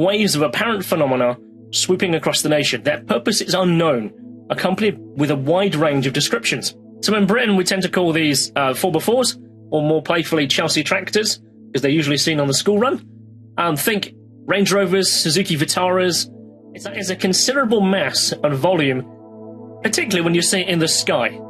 waves of apparent phenomena swooping across the nation. Their purpose is unknown, accompanied with a wide range of descriptions. So in Britain, we tend to call these 4x4s, or more playfully Chelsea tractors, because they're usually seen on the school run. Think Range Rovers, Suzuki Vitaras. It's a considerable mass and volume, particularly when you see it in the sky.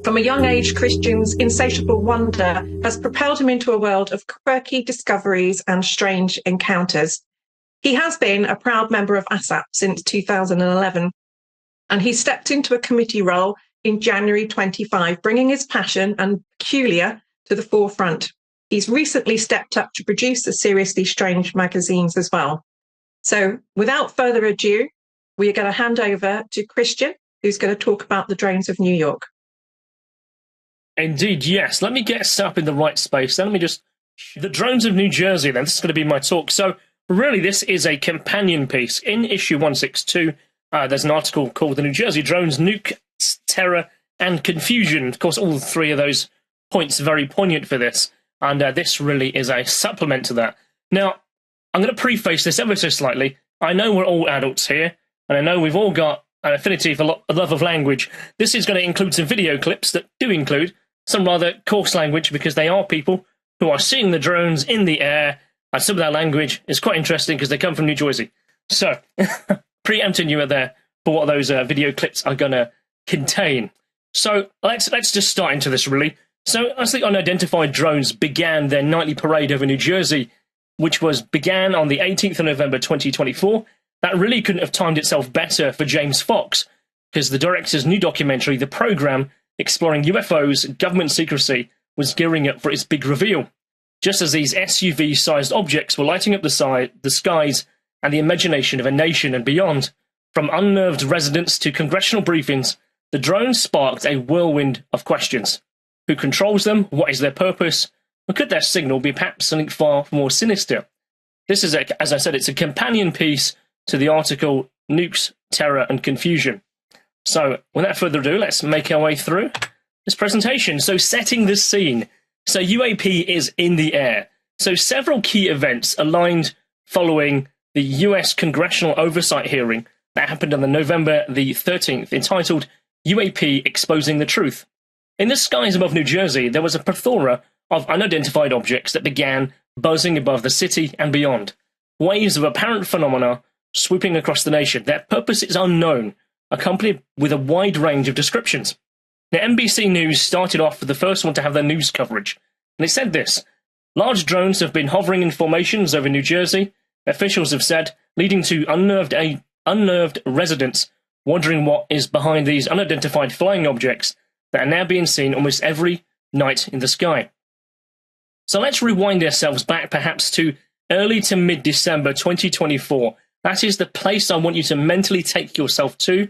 From a young age, Kristian's insatiable wonder has propelled him into a world of quirky discoveries and strange encounters. He has been a proud member of ASAP since 2011, and he stepped into a committee role in January 25, bringing his passion and peculiar to the forefront. He's recently stepped up to produce the Seriously Strange magazines as well. So without further ado, we are going to hand over to Kristian, who's going to talk about the drones of New York. Indeed, yes. Let me get us up in the right space. Let me just... The drones of New Jersey, then. This is going to be my talk. So, really, this is a companion piece. In issue 162, there's an article called The New Jersey Drones, Nukes, Terror, and Confusion. Of course, all three of those points are very poignant for this. And this really is a supplement to that. Now, I'm going to preface this ever so slightly. I know we're all adults here, and I know we've all got an affinity for a love of language. This is going to include some video clips that do include some rather coarse language, because they are people who are seeing the drones in the air, and some of that language is quite interesting because they come from New Jersey. So, preempting you there for what those video clips are going to contain. So, let's just start into this, really. So, as the unidentified drones began their nightly parade over New Jersey, which began on the 18th of November 2024, that really couldn't have timed itself better for James Fox, because the director's new documentary, The Program, exploring UFOs, government secrecy, was gearing up for its big reveal. Just as these SUV-sized objects were lighting up the skies and the imagination of a nation and beyond, from unnerved residents to congressional briefings, the drones sparked a whirlwind of questions. Who controls them? What is their purpose? Or could their signal be perhaps something far more sinister? This is, as I said, it's a companion piece to the article Nukes, Terror, and Confusion. So, without further ado, let's make our way through this presentation. So, setting the scene. So, UAP is in the air. So, several key events aligned following the US Congressional Oversight hearing that happened on November the 13th, entitled UAP Exposing the Truth. In the skies above New Jersey, there was a plethora of unidentified objects that began buzzing above the city and beyond. Waves of apparent phenomena swooping across the nation. Their purpose is unknown, accompanied with a wide range of descriptions. Now, NBC News started off with the first one to have their news coverage, and it said this: large drones have been hovering in formations over New Jersey, officials have said, leading to unnerved residents wondering what is behind these unidentified flying objects that are now being seen almost every night in the sky. So let's rewind ourselves back perhaps to early to mid-December 2024. That is the place I want you to mentally take yourself to.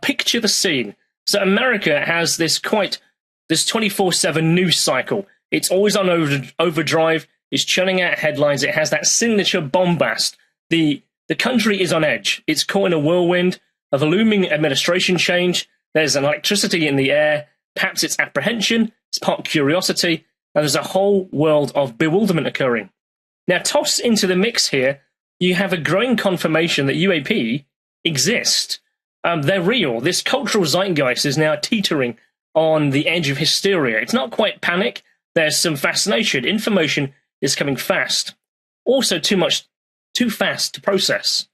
Picture the scene. So America has this 24/7 news cycle. It's always on overdrive. It's churning out headlines. It has that signature bombast. The country is on edge. It's caught in a whirlwind of a looming administration change. There's an electricity in the air. Perhaps it's apprehension. It's part curiosity. And there's a whole world of bewilderment occurring. Now, toss into the mix here, you have a growing confirmation that UAP exist. They're real. This cultural zeitgeist is now teetering on the edge of hysteria. It's not quite panic. There's some fascination. Information is coming fast. Also too fast to process.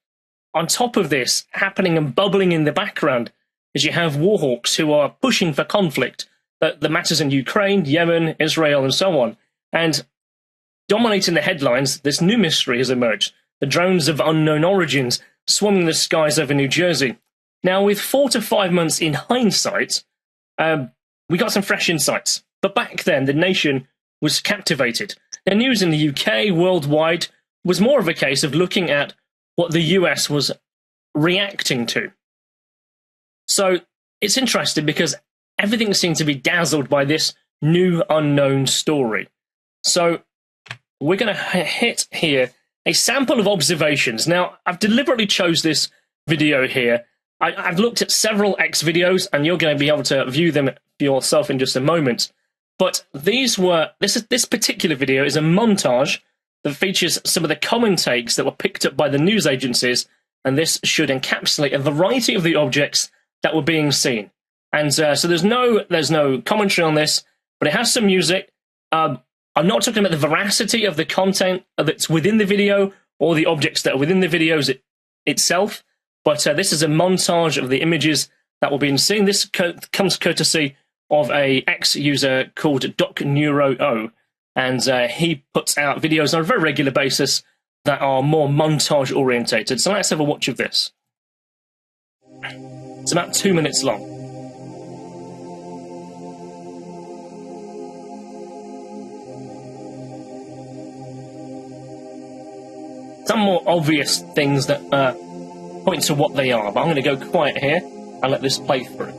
On top of this, happening and bubbling in the background, is you have warhawks who are pushing for conflict, the matters in Ukraine, Yemen, Israel, and so on. And dominating the headlines, this new mystery has emerged. The drones of unknown origins swarming the skies over New Jersey. Now, with 4 to 5 months in hindsight, we got some fresh insights. But back then, the nation was captivated. The news in the UK, worldwide, was more of a case of looking at what the US was reacting to. So, it's interesting because everything seems to be dazzled by this new unknown story. So we're going to hit here a sample of observations. Now, I've deliberately chose this video here. I've looked at several X videos, and you're going to be able to view them for yourself in just a moment. But this particular video is a montage that features some of the common takes that were picked up by the news agencies, and this should encapsulate a variety of the objects that were being seen. And so there's no commentary on this, but it has some music. I'm not talking about the veracity of the content that's within the video or the objects that are within the videos itself, but this is a montage of the images that were being seen. This comes courtesy of a ex-user called Doc Neuro O, and he puts out videos on a very regular basis that are more montage orientated. So let's have a watch of this. It's about 2 minutes long. Some more obvious things that point to what they are, but I'm going to go quiet here and let this play through.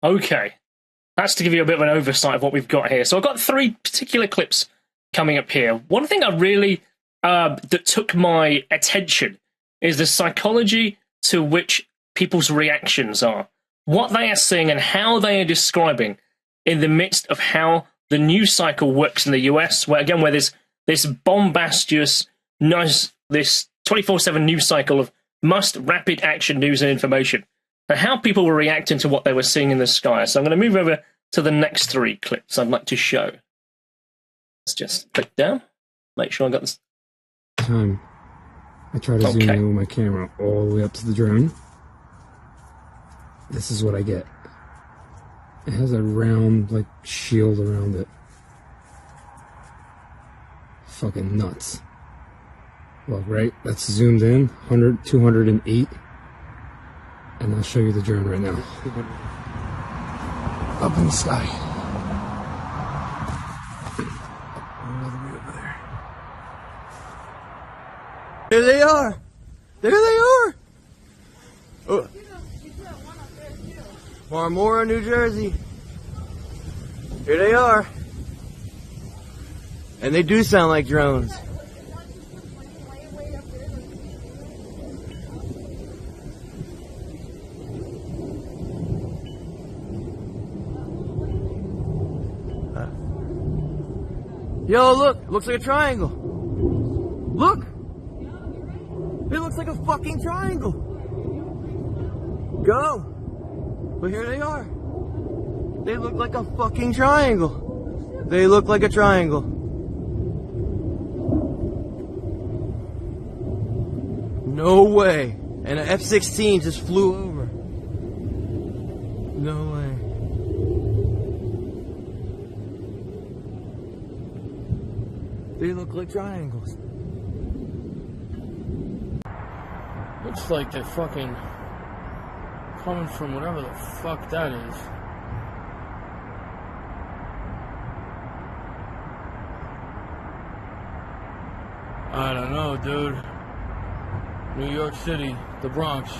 Okay, that's to give you a bit of an oversight of what we've got here. So I've got 3 particular clips coming up here. One thing I really that took my attention is the psychology to which people's reactions are, what they are seeing and how they are describing in the midst of how the news cycle works in the US, where there's this bombastious, this 24/7 news cycle of rapid action news and information, and how people were reacting to what they were seeing in the sky. So I'm going to move over to the next 3 clips I'd like to show. Let's just click down, make sure I got this. Time. I try to zoom in with my camera all the way up to the drone. This is what I get. It has a round, like, shield around it. Fucking nuts. Look, right? That's zoomed in, 208. And I'll show you the drone right now. Up in the sky. All the way over there. There they are! There they are! Oh. Marmora, New Jersey. Here they are. And they do sound like drones. Yo, look! It looks like a triangle. Look! It looks like a fucking triangle. Go! But here they are. They look like a fucking triangle. They look like a triangle. No way. And an F-16 just flew over. No way. They look like triangles. Looks like they're fucking coming from whatever the fuck that is. I don't know, dude. New York City, the Bronx.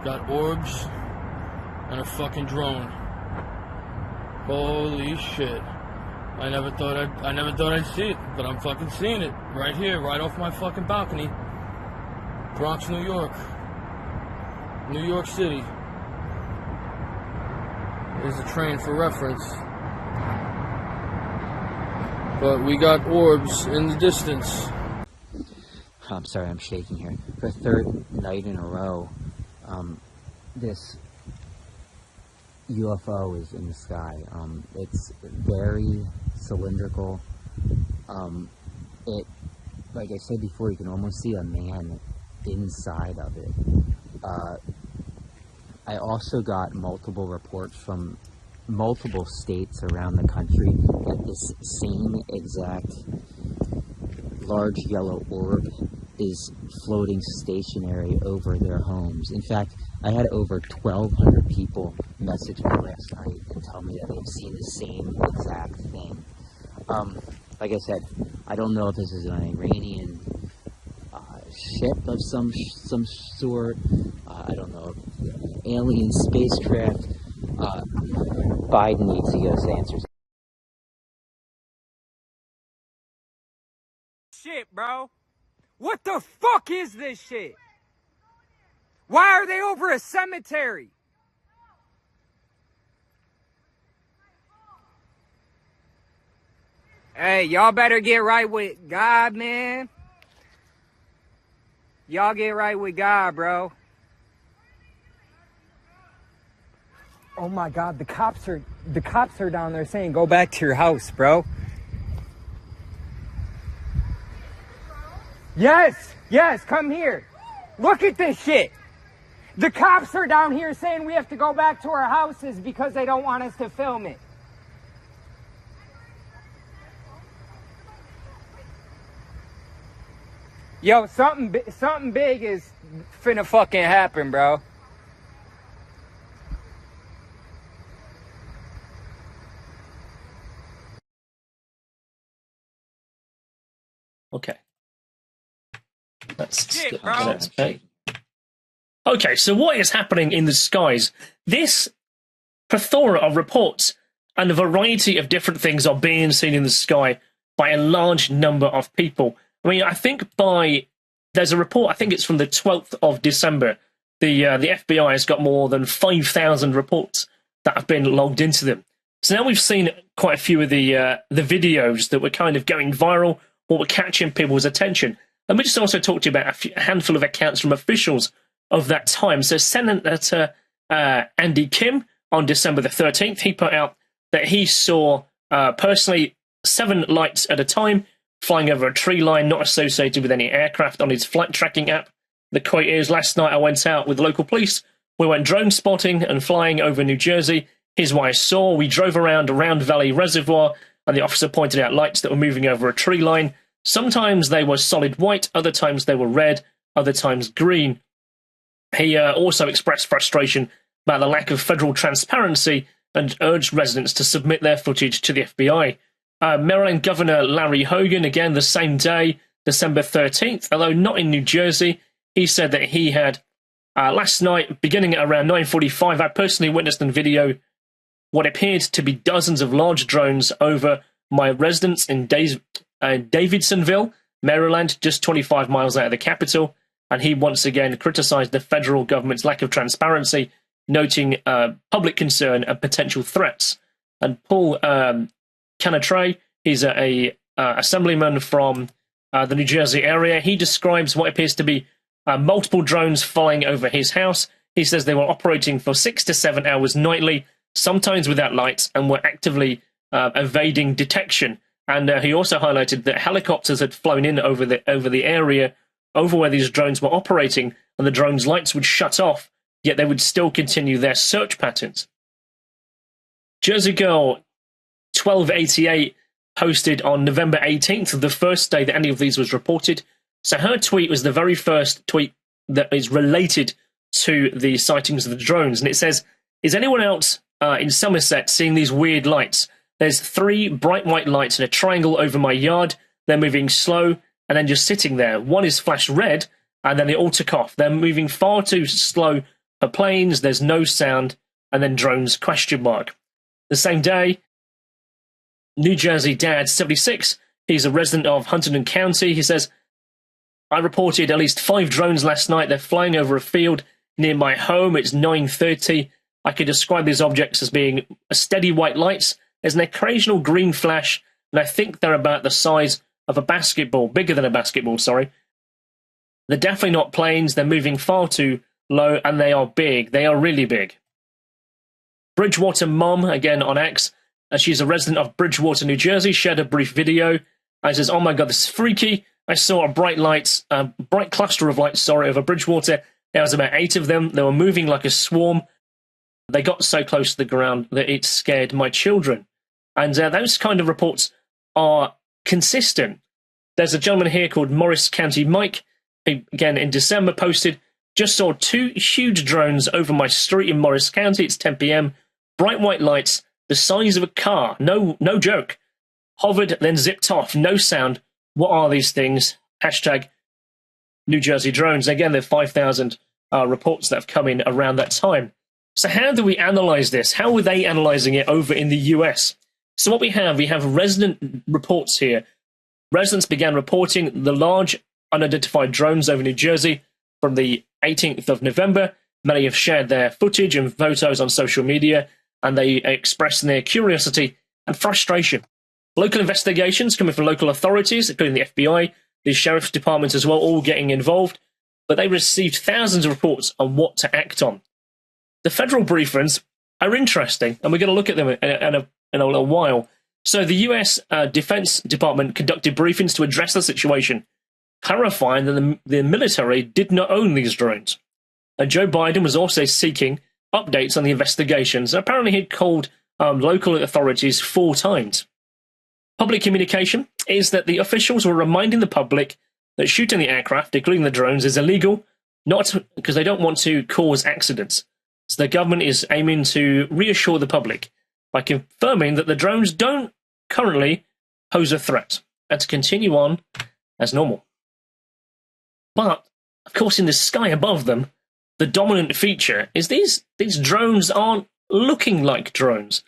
Got orbs and a fucking drone. Holy shit. I never thought I'd see it, but I'm fucking seeing it right here, right off my fucking balcony. Bronx, New York. New York City. There's a train for reference. But we got orbs in the distance. I'm sorry, I'm shaking here. For the third night in a row, this UFO is in the sky. It's very cylindrical. It, like I said before, you can almost see a man inside of it. I also got multiple reports from multiple states around the country that this same exact large yellow orb is floating stationary over their homes. In fact, I had over 1,200 people message me last night and tell me that they've seen the same exact thing. Like I said, I don't know if this is an Iranian ship of some sort. I don't know, if alien spacecraft. Biden needs to give us answers. Shit, bro. What the fuck is this shit? Why are they over a cemetery? Hey, y'all better get right with God, man. Y'all get right with God, bro. Oh my God, the cops are down there saying go back to your house, bro. Yes, come here. Look at this shit. The cops are down here saying we have to go back to our houses because they don't want us to film it. Yo, something big is finna fucking happen, bro. Okay. Let's skip on the next page. Okay, so what is happening in the skies? This plethora of reports and a variety of different things are being seen in the sky by a large number of people. I mean, I think there's a report, I think it's from the 12th of December, the FBI has got more than 5,000 reports that have been logged into them. So now we've seen quite a few of the videos that were kind of going viral or were catching people's attention. Let me just also talk to you about a handful of accounts from officials of that time. So Senator Andy Kim, on December the 13th, he put out that he saw personally 7 lights at a time flying over a tree line not associated with any aircraft on his flight tracking app. The quote is, "Last night I went out with local police. We went drone spotting and flying over New Jersey. Here's what I saw. We drove around Round Valley Reservoir and the officer pointed out lights that were moving over a tree line. Sometimes they were solid white, other times they were red, other times green." He also expressed frustration about the lack of federal transparency and urged residents to submit their footage to the FBI. Maryland Governor Larry Hogan, again the same day, December 13th, although not in New Jersey, he said that he had, last night, beginning at around 9:45, I personally witnessed in video what appeared to be dozens of large drones over my residence in Davidsonville, Maryland, just 25 miles out of the capital. And he once again criticized the federal government's lack of transparency, noting public concern and potential threats. And Paul Canatre, he's a assemblyman from the New Jersey area. He describes what appears to be multiple drones flying over his house. He says they were operating for 6 to 7 hours nightly, sometimes without lights, and were actively evading detection. And he also highlighted that helicopters had flown in over the area, over where these drones were operating, and the drones' lights would shut off, yet they would still continue their search patterns. Jersey Girl 1288 posted on November 18th, the first day that any of these was reported. So her tweet was the very first tweet that is related to the sightings of the drones. And it says, is anyone else in Somerset seeing these weird lights? There's 3 bright white lights in a triangle over my yard. They're moving slow and then just sitting there. One is flashed red and then they all took off. They're moving far too slow for planes. There's no sound. And then drones, question mark. The same day, New Jersey dad, 76, he's a resident of Hunterdon County. He says, I reported at least 5 drones last night. They're flying over a field near my home. It's 9:30. I could describe these objects as being a steady white lights. There's an occasional green flash, and I think they're about the size of a basketball, bigger than a basketball, sorry. They're definitely not planes. They're moving far too low, and they are big. They are really big. Bridgewater Mom, again on X, she's a resident of Bridgewater, New Jersey, shared a brief video. And says, oh my God, this is freaky. I saw a bright cluster of lights, over Bridgewater. There was about 8 of them. They were moving like a swarm. They got so close to the ground that it scared my children. And those kind of reports are consistent. There's a gentleman here called Morris County Mike, who, again, in December posted, just saw 2 huge drones over my street in Morris County. It's 10 p.m. Bright white lights, the size of a car. No joke. Hovered, then zipped off. No sound. What are these things? Hashtag New Jersey drones. Again, there are 5,000 reports that have come in around that time. So how do we analyze this? How were they analyzing it over in the US? So what we have resident reports here. Residents began reporting the large unidentified drones over New Jersey from the 18th of November. Many have shared their footage and photos on social media, and they expressed their curiosity and frustration. Local investigations coming from local authorities, including the FBI, the sheriff's department as well, all getting involved, but they received thousands of reports on what to act on. The federal briefings are interesting, and we're going to look at them in a little while. So the US Defense Department conducted briefings to address the situation, clarifying that the military did not own these drones. And Joe Biden was also seeking updates on the investigations. Apparently he'd called local authorities 4 times. Public communication is that the officials were reminding the public that shooting the aircraft, including the drones, is illegal, not because they don't want to cause accidents. So the government is aiming to reassure the public by confirming that the drones don't currently pose a threat and to continue on as normal. But, of course, in the sky above them, the dominant feature is these drones aren't looking like drones.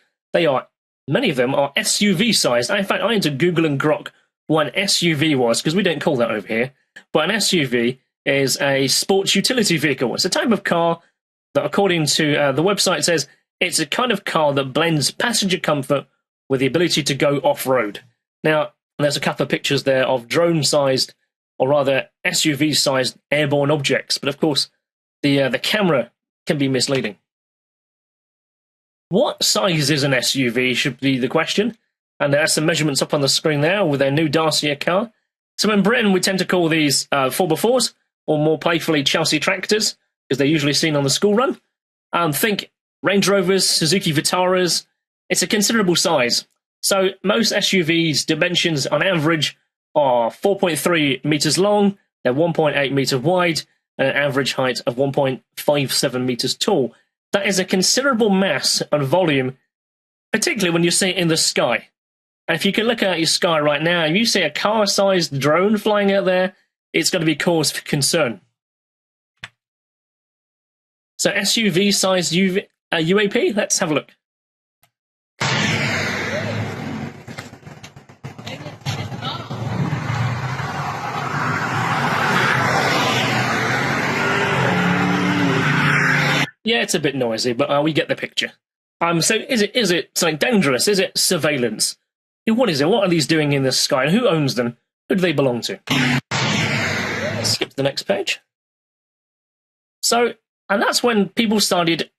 Many of them are SUV-sized. In fact, I had to Google and grok what an SUV was, because we don't call that over here. But an SUV is a sports utility vehicle. It's a type of car that, according to the website, says it's a kind of car that blends passenger comfort with the ability to go off-road. Now, there's a couple of pictures there of drone-sized, or rather SUV-sized airborne objects. But, of course, the camera can be misleading. What size is an SUV should be the question. And there's some measurements up on the screen there with their new Dacia car. So in Britain, we tend to call these 4x4s, or more playfully Chelsea tractors, because they're usually seen on the school run. Think Range Rovers, Suzuki Vitaras. It's a considerable size. So most SUVs' dimensions on average are 4.3 meters long, they're 1.8 meter wide, and an average height of 1.57 meters tall. That is a considerable mass and volume, particularly when you see it in the sky. And if you can look at your sky right now, if you see a car-sized drone flying out there, it's going to be cause for concern. So SUV-sized UAP, let's have a look. Yeah, it's a bit noisy, but we get the picture. So is it something dangerous? Is it surveillance? What is it? What are these doing in the sky? And who owns them? Who do they belong to? Skip to the next page. So, and that's when people started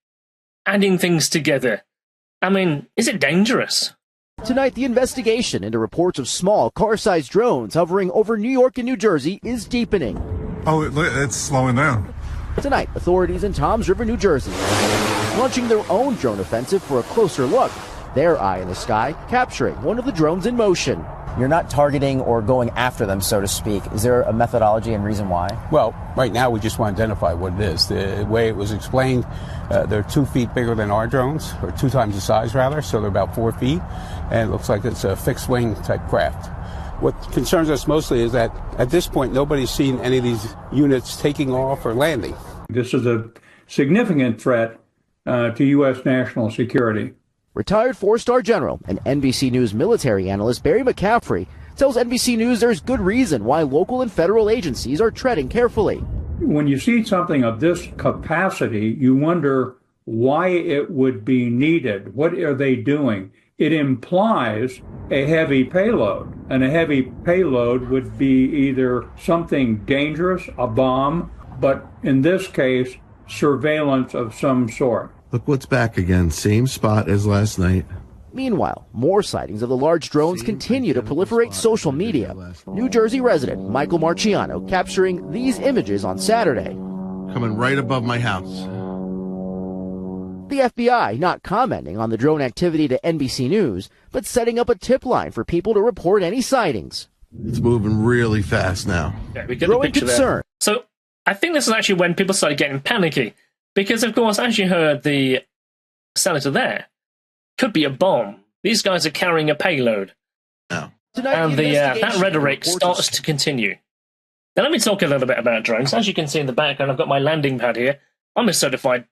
adding things together. I mean, is it dangerous? Tonight, the investigation into reports of small, car-sized drones hovering over New York and New Jersey is deepening. Oh, it's slowing down. Tonight, authorities in Toms River, New Jersey, launching their own drone offensive for a closer look. Their eye in the sky, capturing one of the drones in motion. You're not targeting or going after them, so to speak. Is there a methodology and reason why? Well, right now we just want to identify what it is. The way it was explained, they're 2 feet bigger than our drones, or 2 times the size rather, so they're about 4 feet, and it looks like it's a fixed wing type craft. What concerns us mostly is that at this point nobody's seen any of these units taking off or landing. This is a significant threat to U.S. national security. Retired 4-star general and NBC News military analyst Barry McCaffrey tells NBC News there's good reason why local and federal agencies are treading carefully. When you see something of this capacity, you wonder why it would be needed. What are they doing? It implies a heavy payload, and a heavy payload would be either something dangerous, a bomb, but in this case, surveillance of some sort. Look what's back again. Same spot as last night. Meanwhile, more sightings of the large drones continue to proliferate social media. New Jersey resident Michael Marciano capturing these images on Saturday. Coming right above my house. The FBI not commenting on the drone activity to NBC News, but setting up a tip line for people to report any sightings. It's moving really fast now. Yeah, we get Growing the picture concern. there. So I think this is actually when people started getting panicky. Because, of course, as you heard the senator there, could be a bomb. These guys are carrying a payload. No. And that rhetoric starts to continue. Now, let me talk a little bit about drones. As you can see in the background, I've got my landing pad here. I'm a certified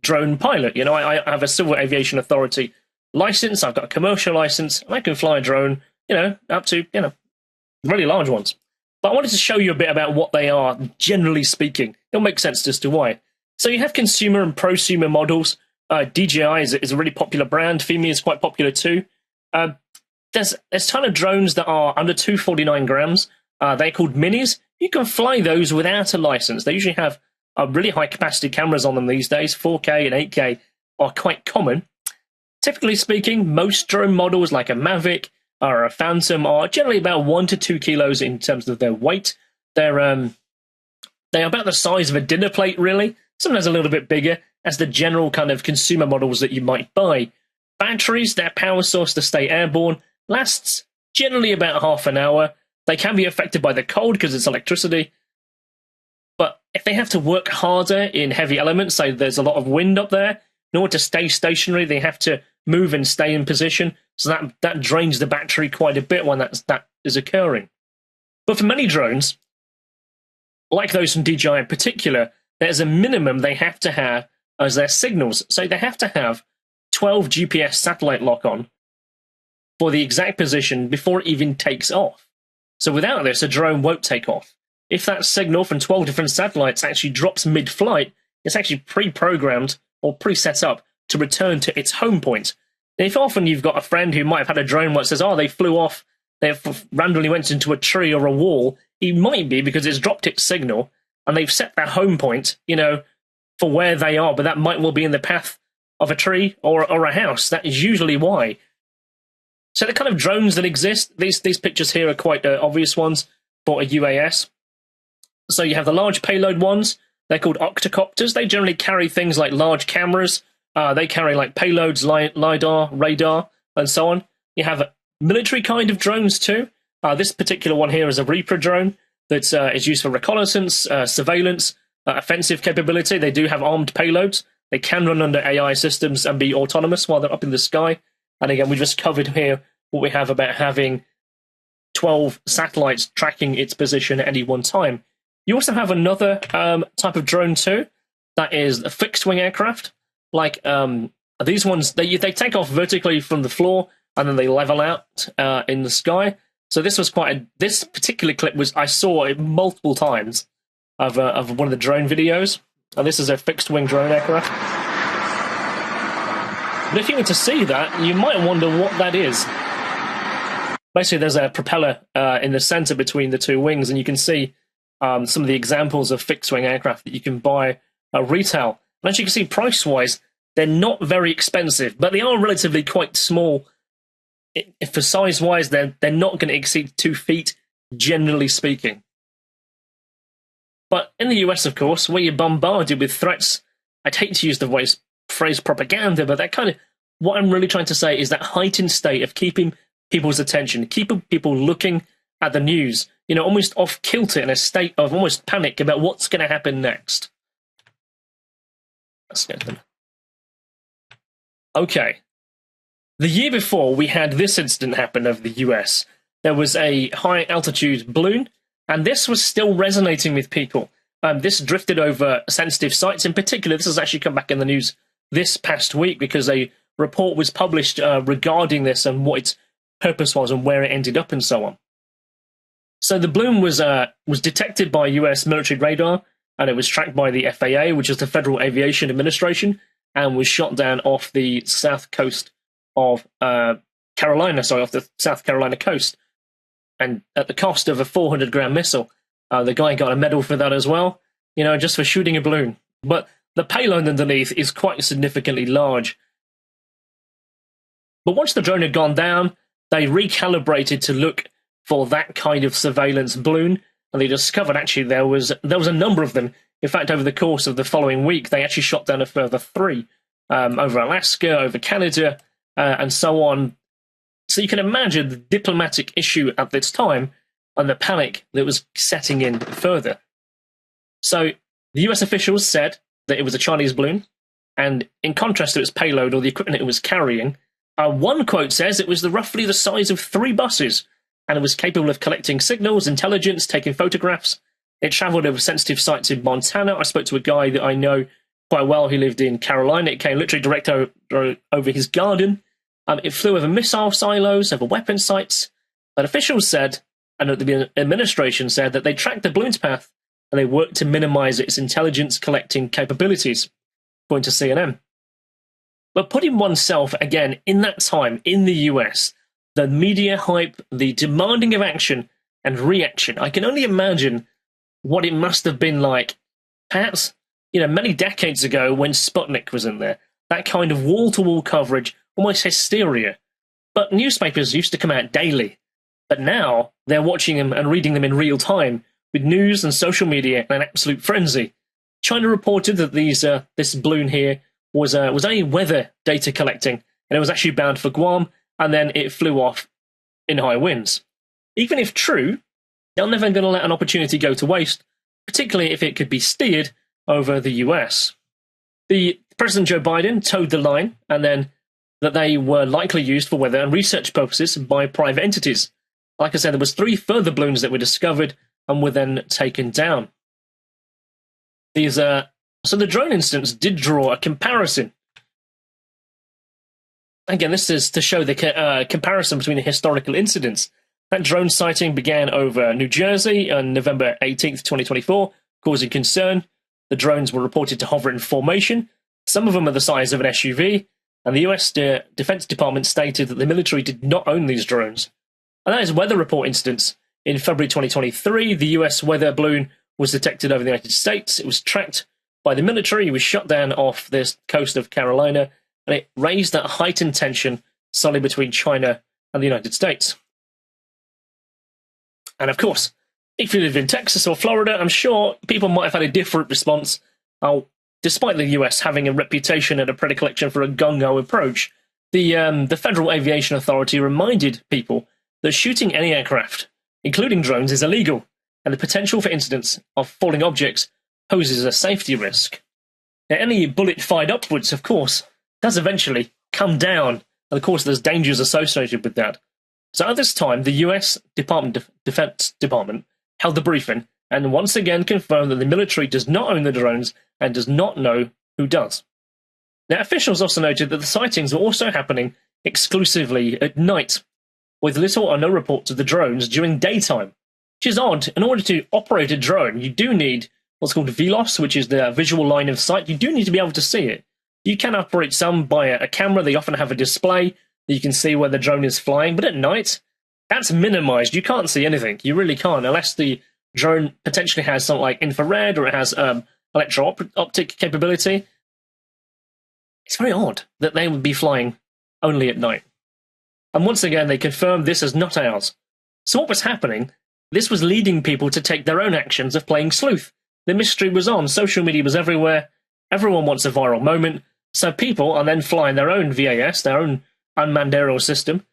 drone pilot. You know, I have a Civil Aviation Authority license. I've got a commercial license. And I can fly a drone, you know, up to, you know, really large ones. But I wanted to show you a bit about what they are, generally speaking. It'll make sense as to why. So you have consumer and prosumer models. DJI is a really popular brand. Fimi is quite popular too. There's a ton of drones that are under 249 grams. They're called minis. You can fly those without a license. They usually have really high capacity cameras on them these days. 4K and 8K are quite common. Typically speaking, most drone models like a Mavic or a Phantom are generally about 1 to 2 kilos in terms of their weight. They're about the size of a dinner plate, really. Sometimes a little bit bigger as the general kind of consumer models that you might buy. Batteries, their power source to stay airborne, lasts generally about half an hour. They can be affected by the cold because it's electricity. But if they have to work harder in heavy elements, say there's a lot of wind up there, in order to stay stationary, they have to move and stay in position. So that drains the battery quite a bit when that is occurring. But for many drones, like those from DJI in particular, there's a minimum they have to have as their signals. So they have to have 12 GPS satellite lock-on for the exact position before it even takes off. So without this, a drone won't take off. If that signal from 12 different satellites actually drops mid-flight, it's actually pre-programmed or pre-set up to return to its home point. And if often you've got a friend who might have had a drone where it says, oh, they flew off, they randomly went into a tree or a wall, it might be because it's dropped its signal and they've set their home point, you know, for where they are, but that might well be in the path of a tree or a house. That is usually why. So the kind of drones that exist, these pictures here are quite obvious ones for a UAS. So you have the large payload ones. They're called octocopters. They generally carry things like large cameras. They carry like payloads, LiDAR, radar, and so on. You have military kind of drones too. This particular one here is a Reaper drone that is used for reconnaissance, surveillance, offensive capability. They do have armed payloads. They can run under AI systems and be autonomous while they're up in the sky. And again, we just covered here what we have about having 12 satellites tracking its position at any one time. You also have another type of drone too. That is a fixed-wing aircraft. Like these ones, they take off vertically from the floor and then they level out in the sky. So this was this particular clip I saw it multiple times of one of the drone videos. And this is a fixed-wing drone aircraft. But if you were to see that, you might wonder what that is. Basically, there's a propeller in the center between the two wings, and you can see some of the examples of fixed-wing aircraft that you can buy retail. And as you can see, price-wise, They're not very expensive, but they are relatively quite small. For size-wise, they're not going to exceed 2 feet, generally speaking. But in the US, of course, where you're bombarded with threats, I'd hate to use the phrase propaganda, but that kind of, what I'm really trying to say is that heightened state of keeping people's attention, keeping people looking at the news, almost off kilter in a state of almost panic about what's going to happen next. Let's get them. Okay. The year before we had this incident happen over the US, there was a high-altitude balloon, and this was still resonating with people. This drifted over sensitive sites. In particular, this has actually come back in the news this past week because a report was published regarding this and what its purpose was and where it ended up and so on. So the balloon was detected by US military radar, and it was tracked by the FAA, which is the Federal Aviation Administration, and was shot down off the south coast of off the South Carolina coast, and at the cost of a 400-gram missile. The guy got a medal for that as well, just for shooting a balloon. But the payload underneath is quite significantly large. But once the drone had gone down, they recalibrated to look for that kind of surveillance balloon, and they discovered actually there was a number of them. In fact, over the course of the following week, they actually shot down a further 3 over Alaska, over Canada, and so on. So you can imagine the diplomatic issue at this time and the panic that was setting in further. So the US officials said that it was a Chinese balloon, and in contrast to its payload or the equipment it was carrying, one quote says it was roughly the size of 3 buses, and it was capable of collecting signals, intelligence, taking photographs. It travelled over sensitive sites in Montana. I spoke to a guy that I know quite well who lived in Carolina. It came literally direct over his garden. It flew over missile silos, over weapon sites. But officials said, and the administration said, that they tracked the balloon's path and they worked to minimize its intelligence collecting capabilities, according to CNN. But putting oneself, again, in that time, in the US, the media hype, the demanding of action and reaction, I can only imagine what it must have been like, perhaps, many decades ago when Sputnik was in there. That kind of wall-to-wall coverage, almost hysteria. But newspapers used to come out daily. But now, they're watching them and reading them in real time, with news and social media and an absolute frenzy. China reported that this balloon here was only weather data collecting, and it was actually bound for Guam, and then it flew off in high winds. Even if true, they're never going to let an opportunity go to waste, particularly if it could be steered over the US. The President Joe Biden towed the line, and then that they were likely used for weather and research purposes by private entities. Like I said, there was 3 further balloons that were discovered and were then taken down. So the drone instance did draw a comparison. Again, this is to show the comparison between the historical incidents. That drone sighting began over New Jersey on November 18th, 2024, causing concern. The drones were reported to hover in formation. Some of them are the size of an SUV, and the US Defense Department stated that the military did not own these drones. And that is weather report incidents. In February 2023, the US weather balloon was detected over the United States. It was tracked by the military. It was shot down off the coast of Carolina, and it raised that heightened tension solely between China and the United States. And of course, if you live in Texas or Florida, I'm sure people might have had a different response. Despite the US having a reputation and a predilection for a gung-ho approach, the Federal Aviation Authority reminded people that shooting any aircraft, including drones, is illegal, and the potential for incidents of falling objects poses a safety risk. Now, any bullet fired upwards, of course, does eventually come down, and of course there's dangers associated with that. So at this time, the US Defense Department held the briefing and once again confirmed that the military does not own the drones and does not know who does. Now, officials also noted that the sightings were also happening exclusively at night, with little or no reports of the drones during daytime, which is odd. In order to operate a drone, you do need what's called VLOS, which is the visual line of sight. You do need to be able to see it. You can operate some by a camera. They often have a display that you can see where the drone is flying, but at night, that's minimized. You can't see anything. You really can't, unless the drone potentially has something like infrared or it has electro-optic capability. it's very odd that they would be flying only at night. And once again, they confirmed this is not ours. So what was happening? This was leading people to take their own actions of playing sleuth. The mystery was on, social media was everywhere, everyone wants a viral moment, so people are then flying their own VAS, their own unmanned aerial system,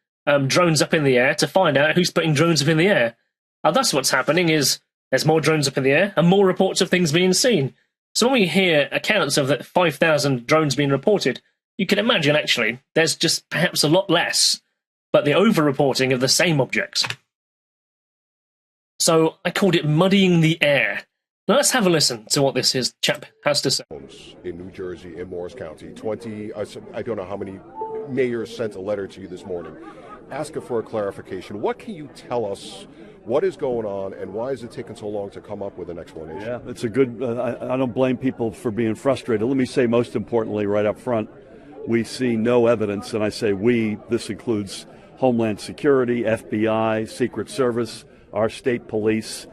drones up in the air to find out who's putting drones up in the air. And that's what's happening is there's more drones up in the air and more reports of things being seen. So when we hear accounts of that 5,000 drones being reported, you can imagine actually there's just perhaps a lot less, but the over-reporting of the same objects. So I called it muddying the air. Now let's have a listen to what this chap has to say. In New Jersey, in Morris County, I don't know how many mayors sent a letter to you this morning asking for a clarification. What can you tell us? What is going on, and why is it taking so long to come up with an explanation? Yeah, it's a good, I don't blame people for being frustrated. Let me say most importantly right up front, we see no evidence, and I say we, this includes Homeland Security, FBI, Secret Service, our state police,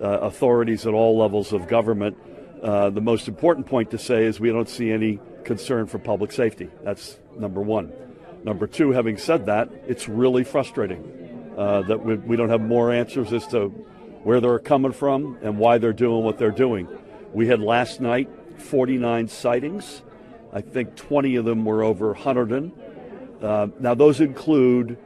authorities at all levels of government. The most important point to say is we don't see any concern for public safety. That's number one. Number two, having said that, it's really frustrating that we don't have more answers as to where they're coming from and why they're doing what they're doing. We had last night 49 sightings. I think 20 of them were over Hunterdon. Now those include,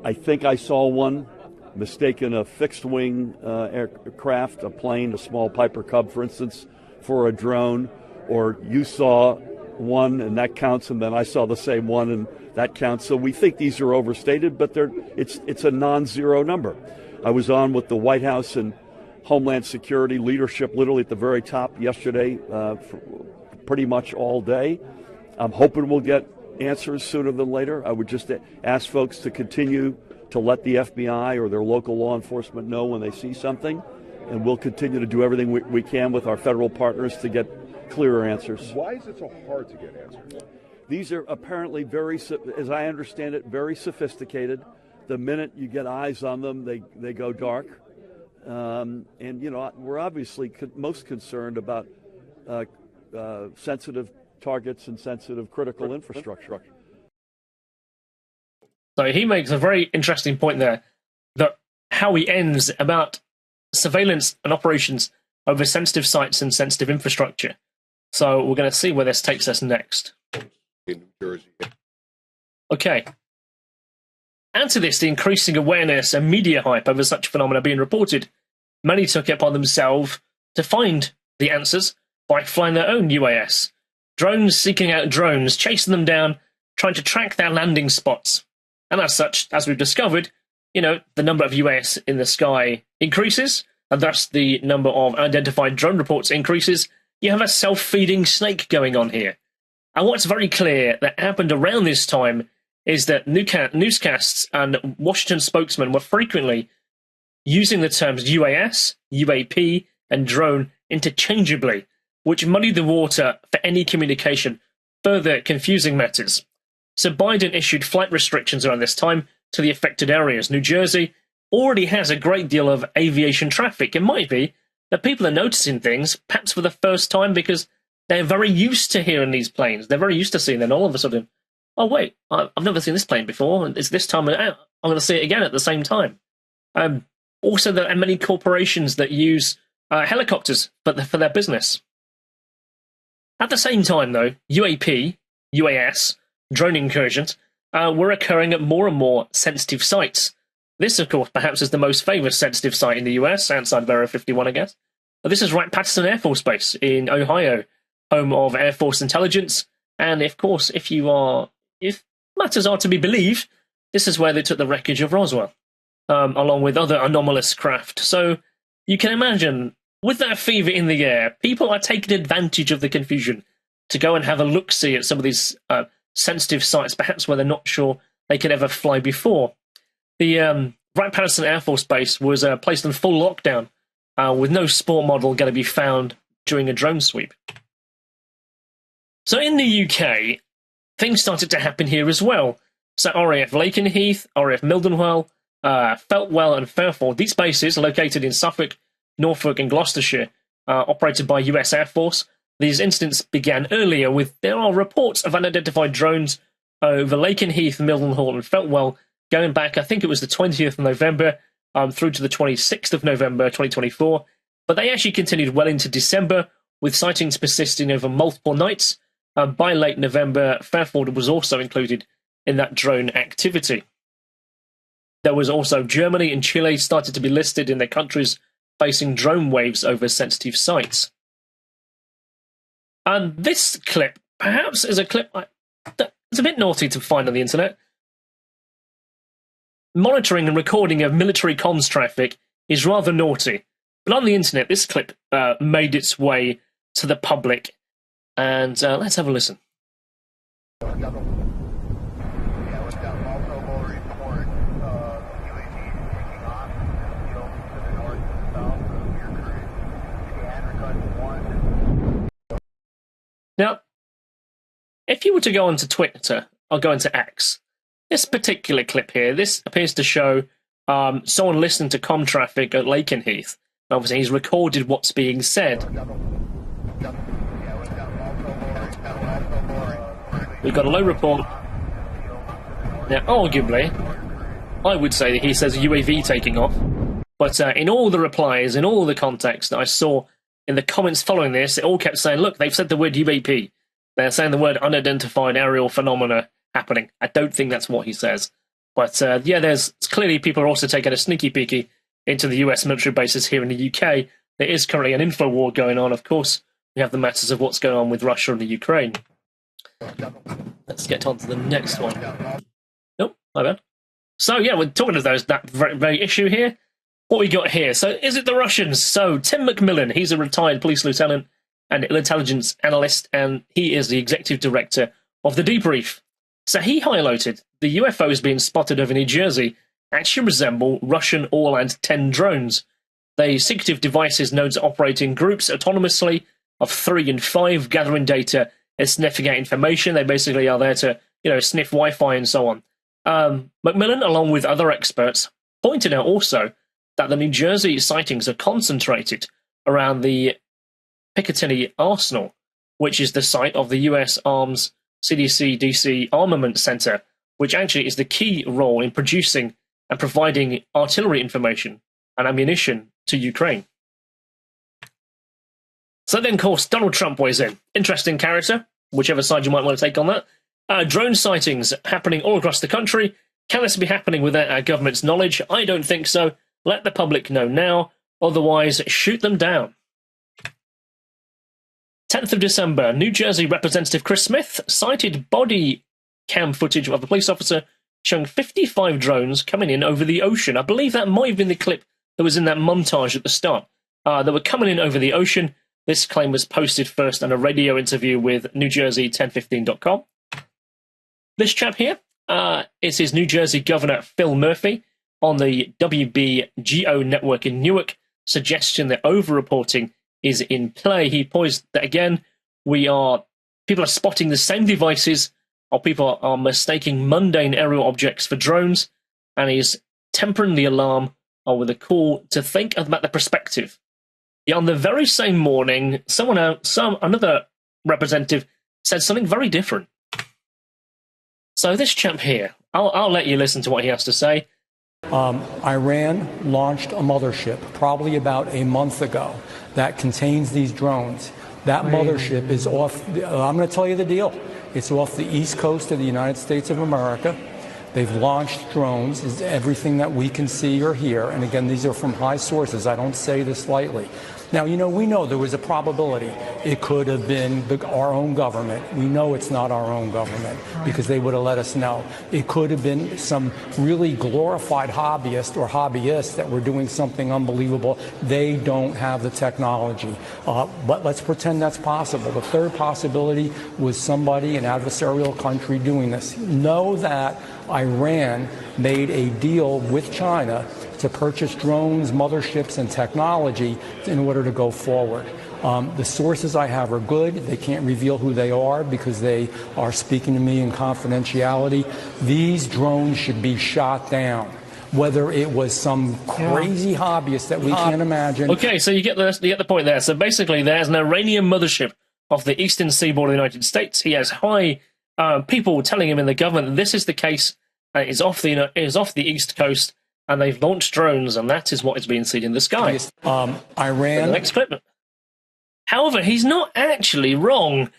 I think I saw one mistaken a fixed-wing aircraft, a plane, a small Piper Cub, for instance, for a drone, or you saw one and that counts, and then I saw the same one and that counts. So we think these are overstated, but it's a non-zero number. I was on with the White House and Homeland Security leadership literally at the very top yesterday for pretty much all day. I'm hoping we'll get answers sooner than later. I would just ask folks to continue to let the FBI or their local law enforcement know when they see something, and we'll continue to do everything we can with our federal partners to get clearer answers. Why is it so hard to get answers? These are apparently very, as I understand it, very sophisticated. The minute you get eyes on them, they go dark. And, you know, we're obviously most concerned about sensitive targets and sensitive critical infrastructure. So he makes a very interesting point there, that how he ends about surveillance and operations over sensitive sites and sensitive infrastructure. So we're going to see where this takes us next. In New Jersey. Okay. Add to this the increasing awareness and media hype over such phenomena being reported. Many took it upon themselves to find the answers by flying their own UAS. Drones seeking out drones, chasing them down, trying to track their landing spots. And as such, as we've discovered, you know, the number of UAS in the sky increases, and thus the number of unidentified drone reports increases. You have a self-feeding snake going on here. And what's very clear that happened around this time is that newscasts and Washington spokesmen were frequently using the terms UAS, UAP, and drone interchangeably, which muddied the water for any communication, further confusing matters. So Biden issued flight restrictions around this time to the affected areas. New Jersey already has a great deal of aviation traffic. It might be that people are noticing things, perhaps for the first time, because they're very used to hearing these planes. They're very used to seeing them. All of a sudden, oh wait, I've never seen this plane before, and it's this time I'm going to see it again at the same time. Also, there are many corporations that use helicopters for their business. At the same time, though, UAP, UAS, drone incursions were occurring at more and more sensitive sites. This, of course, perhaps is the most famous sensitive site in the US, outside of Area 51, I guess. This is Wright-Patterson Air Force Base in Ohio, home of Air Force Intelligence. And, of course, if matters are to be believed, this is where they took the wreckage of Roswell, along with other anomalous craft. So you can imagine, with that fever in the air, people are taking advantage of the confusion to go and have a look-see at some of these sensitive sites, perhaps where they're not sure they could ever fly before. The Wright-Patterson Air Force Base was placed in full lockdown, with no sport model going to be found during a drone sweep. So in the UK, things started to happen here as well. So RAF Lakenheath, RAF Mildenhall, Feltwell and Fairford, these bases located in Suffolk, Norfolk and Gloucestershire, operated by US Air Force, These incidents began earlier there are reports of unidentified drones over Lakenheath, Mildenhall and Feltwell going back, I think it was the 20th of November through to the 26th of November 2024. But they actually continued well into December, with sightings persisting over multiple nights. By late November, Fairford was also included in that drone activity. There was also Germany and Chile started to be listed in their countries facing drone waves over sensitive sites. And this clip, perhaps, is a clip it's a bit naughty to find on the internet. Monitoring and recording of military comms traffic is rather naughty. But on the internet, this clip made its way to the public. And let's have a listen. Now, if you were to go onto Twitter or go into X, this particular clip here, this appears to show someone listening to comm traffic at Lakenheath. Obviously, he's recorded what's being said. We've got a low report. Now, arguably, I would say that he says UAV taking off. But in all the replies, in all the context that I saw in the comments following this, it all kept saying, look, they've said the word UAP. They're saying the word unidentified aerial phenomena happening. I don't think that's what he says. But yeah, there's clearly people are also taking a sneaky peeky into the US military bases here in the UK. There is currently an info war going on. Of course, we have the matters of what's going on with Russia and the Ukraine. Let's get on to the next one. Nope, my bad. So yeah, we're talking of that very issue here. What we got here? So is it the Russians? So Tim McMillan, he's a retired police lieutenant and intelligence analyst, and he is the executive director of The Debrief. So he highlighted the UFOs being spotted over New Jersey actually resemble Russian Orland-10 drones. They secretive devices known to operate in groups autonomously of 3 and 5, gathering data and sniffing out information. They basically are there to, sniff Wi-Fi and so on. McMillan, along with other experts, pointed out also that the New Jersey sightings are concentrated around the Picatinny Arsenal, which is the site of the US Arms CDC DC Armament Center, which actually is the key role in producing and providing artillery information and ammunition to Ukraine. So then, of course, Donald Trump weighs in. Interesting character, whichever side you might want to take on that. Drone sightings happening all across the country. Can this be happening without our government's knowledge? I don't think so. Let the public know now, otherwise shoot them down. 10th of December, New Jersey Representative Chris Smith cited body cam footage of a police officer showing 55 drones coming in over the ocean. I believe that might have been the clip that was in that montage at the start. They were coming in over the ocean. This claim was posted first in a radio interview with NewJersey1015.com. This chap here is his New Jersey Governor Phil Murphy on the WBGO network in Newark, suggestion that over-reporting is in play. He posed that, again, people are spotting the same devices, or people are mistaking mundane aerial objects for drones, and he's tempering the alarm with a call to think about the perspective. Yeah, on the very same morning, another representative said something very different. So this chap here, I'll let you listen to what he has to say. Iran launched a mothership probably about a month ago that contains these drones. That mothership is off, I'm going to tell you the deal. It's off the east coast of the United States of America. They've launched drones, is everything that we can see or hear. And again, these are from high sources. I don't say this lightly. Now, we know there was a probability it could have been our own government. We know it's not our own government because they would have let us know. It could have been some really glorified hobbyists that were doing something unbelievable. They don't have the technology. But let's pretend that's possible. The third possibility was somebody, an adversarial country, doing this. Know that Iran made a deal with China to purchase drones, motherships, and technology in order to go forward. The sources I have are good. They can't reveal who they are because they are speaking to me in confidentiality. These drones should be shot down. Whether it was some crazy hobbyist that we can't imagine. Okay, so you get the point there. So basically, there's an Iranian mothership of the eastern seaboard of the United States. He has high people telling him in the government that this is the case. Is off the east coast, and they've launched drones, and that is what is being seen in the sky. Iran. The next clip. However, he's not actually wrong.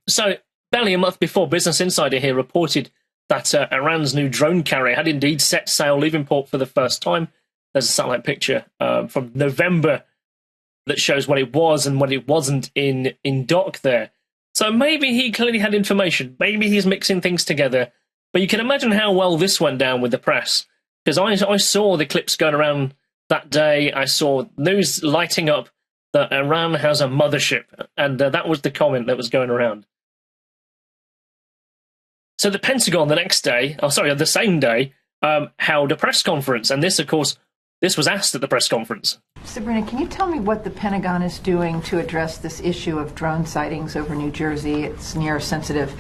So, barely a month before, Business Insider here reported that Iran's new drone carrier had indeed set sail, leaving port for the first time. There's a satellite picture from November that shows what it was and what it wasn't in dock there. So maybe he clearly had information. Maybe he's mixing things together. But you can imagine how well this went down with the press. Because I saw the clips going around that day. I saw news lighting up that Iran has a mothership. And that was the comment that was going around. So the Pentagon the same day, held a press conference. And this, of course, this was asked at the press conference. Sabrina, can you tell me what the Pentagon is doing to address this issue of drone sightings over New Jersey? It's near sensitive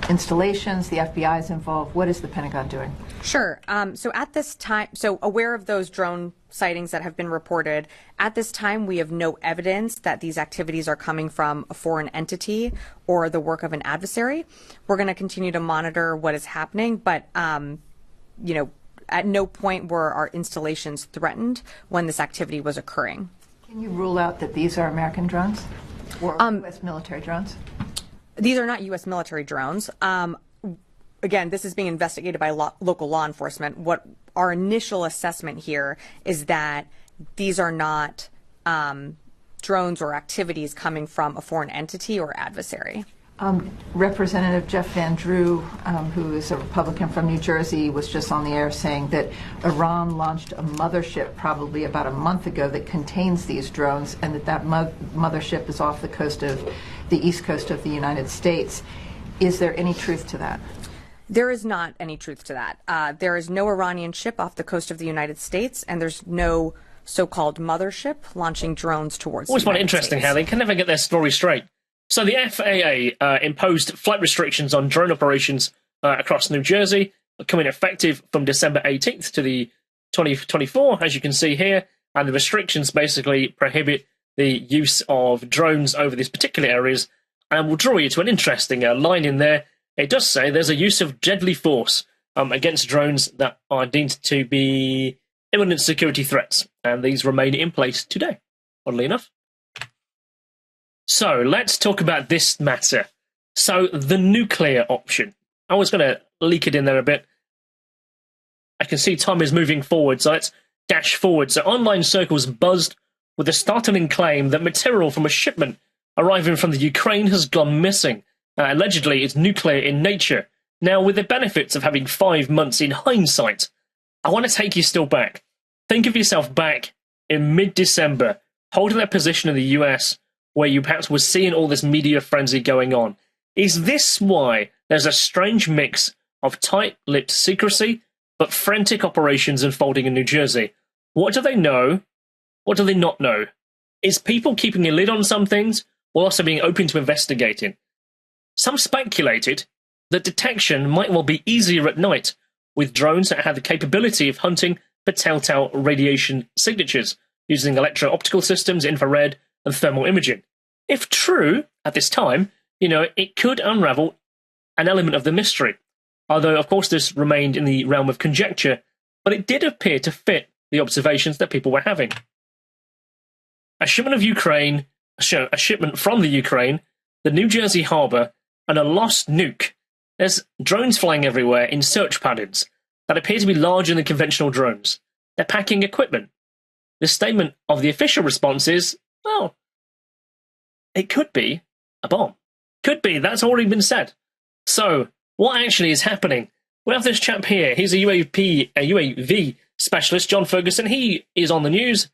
installations. The FBI is involved. What is the Pentagon doing? Sure. So at this time, aware of those drone sightings that have been reported, at this time we have no evidence that these activities are coming from a foreign entity or the work of an adversary. We're going to continue to monitor what is happening, but at no point were our installations threatened when this activity was occurring. Can you rule out that these are American drones or U.S. military drones? These are not U.S. military drones. Again, this is being investigated by local law enforcement. What our initial assessment here is that these are not drones or activities coming from a foreign entity or adversary. Representative Jeff Van Drew, who is a Republican from New Jersey, was just on the air saying that Iran launched a mothership probably about a month ago that contains these drones, and that mothership is off the coast of the east coast of the United States. Is there any truth to that? There is not any truth to that. There is no Iranian ship off the coast of the United States, and there's no so-called mothership launching drones towards Always the United find it interesting States. how they can never get their story straight. So the FAA imposed flight restrictions on drone operations across New Jersey, coming effective from December 18th to the 2024, as you can see here. And the restrictions basically prohibit the use of drones over these particular areas. And we'll draw you to an interesting line in there. It does say there's a use of deadly force against drones that are deemed to be imminent security threats. And these remain in place today, oddly enough. So let's talk about this matter. So the nuclear option. I was going to leak it in there a bit. I can see time is moving forward, so let's dash forward. So online circles buzzed with the startling claim that material from a shipment arriving from the Ukraine has gone missing. Allegedly, it's nuclear in nature. Now, with the benefits of having 5 months in hindsight, I want to take you still back. Think of yourself back in mid-December, holding that position in the US, where you perhaps were seeing all this media frenzy going on. Is this why there's a strange mix of tight-lipped secrecy, but frantic operations unfolding in New Jersey? What do they know? What do they not know? Is people keeping a lid on some things, while also being open to investigating? Some speculated that detection might well be easier at night, with drones that had the capability of hunting for telltale radiation signatures, using electro-optical systems, infrared, and thermal imaging. If true, at this time, it could unravel an element of the mystery. Although, of course, this remained in the realm of conjecture, but it did appear to fit the observations that people were having. A shipment from the Ukraine, the New Jersey harbor, and a lost nuke. There's drones flying everywhere in search patterns that appear to be larger than conventional drones. They're packing equipment. The statement of the official response is, well, it could be a bomb. Could be, that's already been said. So, what actually is happening? We have this chap here. He's a UAV specialist, John Ferguson. He is on the news.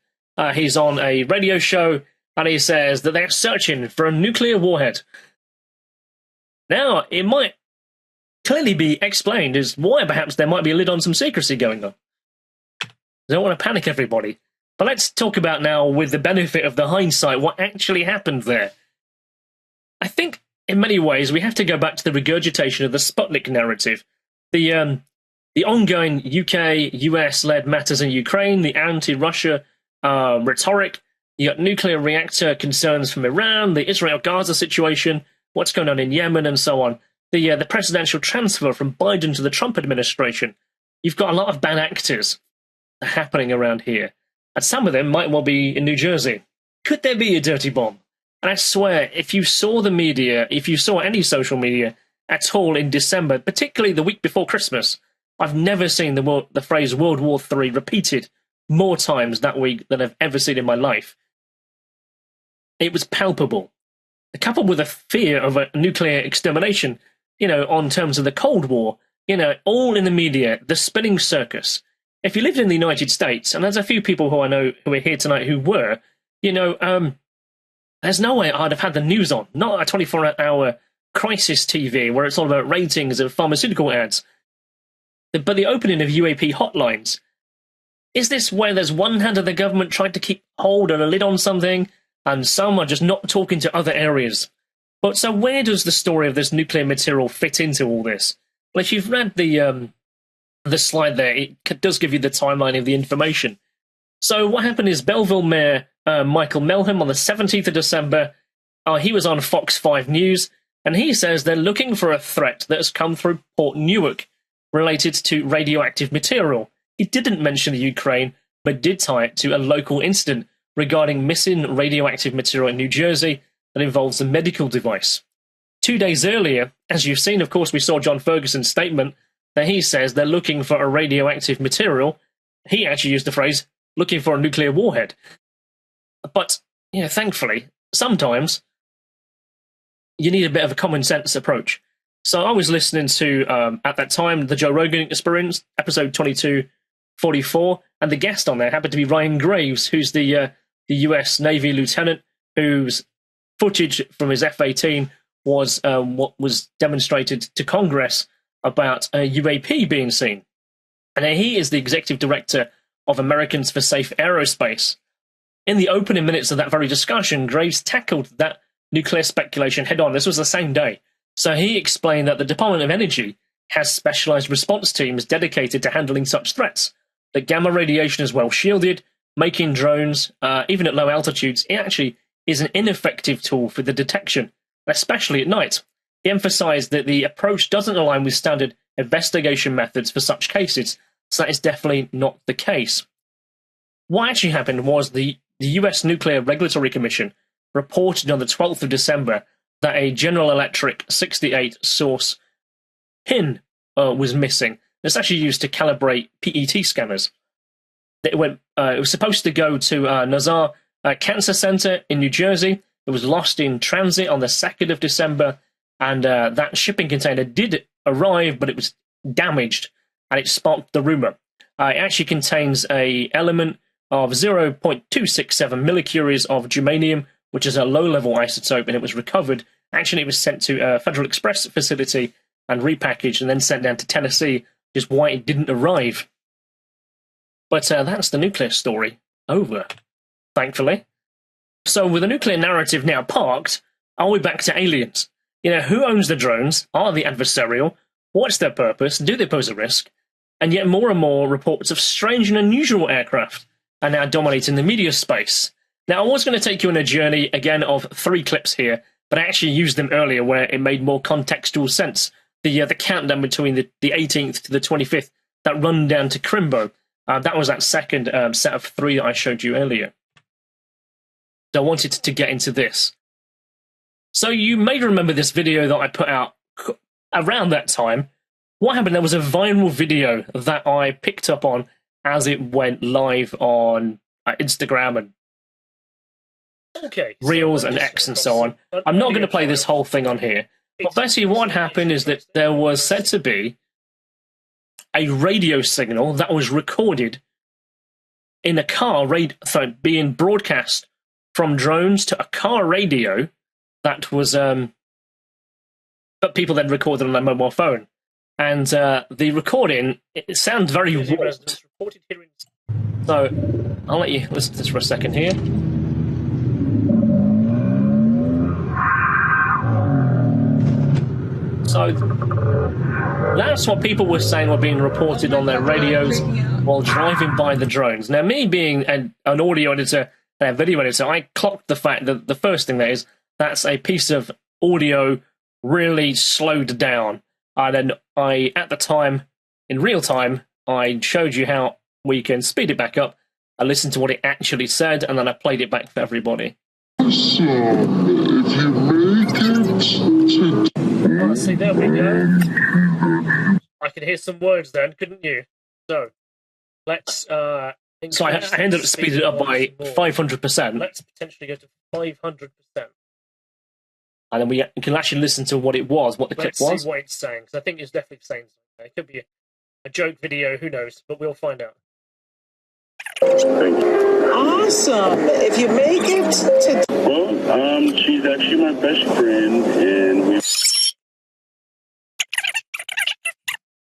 He's on a radio show, and he says that they're searching for a nuclear warhead. Now, it might clearly be explained as why perhaps there might be a lid on some secrecy going on. I don't want to panic everybody. But let's talk about now, with the benefit of the hindsight, what actually happened there. I think, in many ways, we have to go back to the regurgitation of the Sputnik narrative. The ongoing UK, US-led matters in Ukraine, the anti-Russia rhetoric, You got nuclear reactor concerns from Iran, the Israel-Gaza situation, what's going on in Yemen, and so on. The presidential transfer from Biden to the Trump administration. You've got a lot of bad actors happening around here. And some of them might well be in New Jersey. Could there be a dirty bomb? And I swear, if you saw the media, if you saw any social media at all in December, particularly the week before Christmas, I've never seen the phrase World War III repeated more times that week than I've ever seen in my life. It was palpable. Coupled with a fear of a nuclear extermination, on terms of the Cold War, all in the media, the spinning circus. If you lived in the United States, and there's a few people who I know who are here tonight who were, there's no way I'd have had the news on. Not a 24-hour crisis TV where it's all about ratings and pharmaceutical ads. But the opening of UAP hotlines, is this where there's one hand of the government trying to keep hold and a lid on something, and some are just not talking to other areas? But so where does the story of this nuclear material fit into all this? Well, if you've read the slide there, it does give you the timeline of the information. So what happened is Belleville Mayor Michael Melham on the 17th of December, he was on Fox 5 News, and he says they're looking for a threat that has come through Port Newark related to radioactive material. He didn't mention the Ukraine, but did tie it to a local incident regarding missing radioactive material in New Jersey that involves a medical device. 2 days earlier, as you've seen, of course, we saw John Ferguson's statement that he says they're looking for a radioactive material. He actually used the phrase, looking for a nuclear warhead. But, thankfully, sometimes you need a bit of a common sense approach. So I was listening to, at that time, the Joe Rogan Experience, episode 2244, and the guest on there happened to be Ryan Graves, who's the US Navy lieutenant whose footage from his F-18 was what was demonstrated to Congress about a UAP being seen. And he is the executive director of Americans for Safe Aerospace. In the opening minutes of that very discussion, Graves tackled that nuclear speculation head-on. This was the same day. So he explained that the Department of Energy has specialized response teams dedicated to handling such threats. That gamma radiation is well shielded, making drones, even at low altitudes, it actually is an ineffective tool for the detection, especially at night. He emphasized that the approach doesn't align with standard investigation methods for such cases, so that is definitely not the case. What actually happened was the US Nuclear Regulatory Commission reported on the 12th of December that a General Electric 68 source pin was missing. It's actually used to calibrate PET scanners. It was supposed to go to Nazar Cancer Center in New Jersey. It was lost in transit on the 2nd of December, and that shipping container did arrive, but it was damaged, and it sparked the rumor. It actually contains an element of 0.267 millicuries of germanium, which is a low-level isotope, and it was recovered. Actually, it was sent to a Federal Express facility and repackaged and then sent down to Tennessee, which is why it didn't arrive. But that's the nuclear story over, thankfully. So with the nuclear narrative now parked, are we back to aliens? Who owns the drones? Are they adversarial? What's their purpose? Do they pose a risk? And yet more and more reports of strange and unusual aircraft are now dominating the media space. Now, I was going to take you on a journey, again, of 3 clips here, but I actually used them earlier where it made more contextual sense. The countdown between the 18th to the 25th, that run down to Crimbo, that was that second set of 3 that I showed you earlier. So I wanted to get into this. So you may remember this video that I put out around that time. What happened? There was a viral video that I picked up on as it went live on Instagram and Reels and X and so on. I'm not going to play this whole thing on here. But basically what happened is that there was said to be a radio signal that was recorded in a car, being broadcast from drones to a car radio that was, but people then recorded on their mobile phone. And the recording, it sounds very warped. So I'll let you listen to this for a second here. So that's what people were saying were being reported on their radios while driving by the drones. Now, me being an audio editor video editor, I clocked the fact that the first thing that's a piece of audio really slowed down. And then at the time, in real time, I showed you how we can speed it back up. I listened to what it actually said, and then I played it back for everybody. So, if you make it to... See, there we go. I could hear some words then, couldn't you? So, let's... so I ended up speeding it up by 500%. Let's potentially go to 500%. And then we can actually listen to what it was, what the clip was. Let's see what it's saying, because I think it's definitely saying something. It could be a joke video, who knows, but we'll find out. Awesome. If you make it to... Well, she's actually my best friend, and we...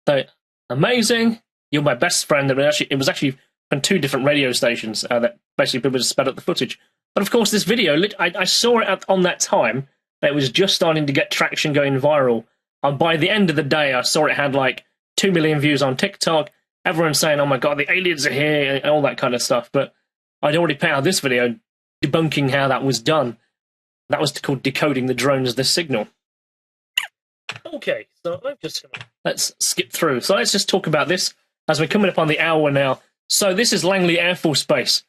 So, amazing. You're my best friend. It was actually from 2 different radio stations that basically people just sped up the footage. But of course, this video, I saw it on that time. It was just starting to get traction going viral. And by the end of the day, I saw it had like 2 million views on TikTok. Everyone's saying, oh my god, the aliens are here, and all that kind of stuff. But I'd already put out this video debunking how that was done. That was called Decoding the Drones, the Signal. Okay, so let's skip through. So let's just talk about this as we're coming up on the hour now. So this is Langley Air Force Base.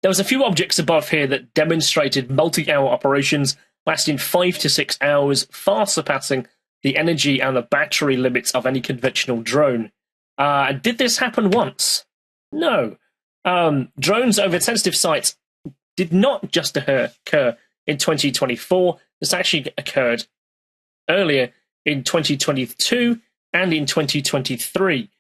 There was a few objects above here that demonstrated multi-hour operations lasting 5 to 6 hours, far surpassing the energy and the battery limits of any conventional drone. Did this happen once? No. Drones over sensitive sites did not just occur in 2024. This actually occurred earlier in 2022 and in 2023.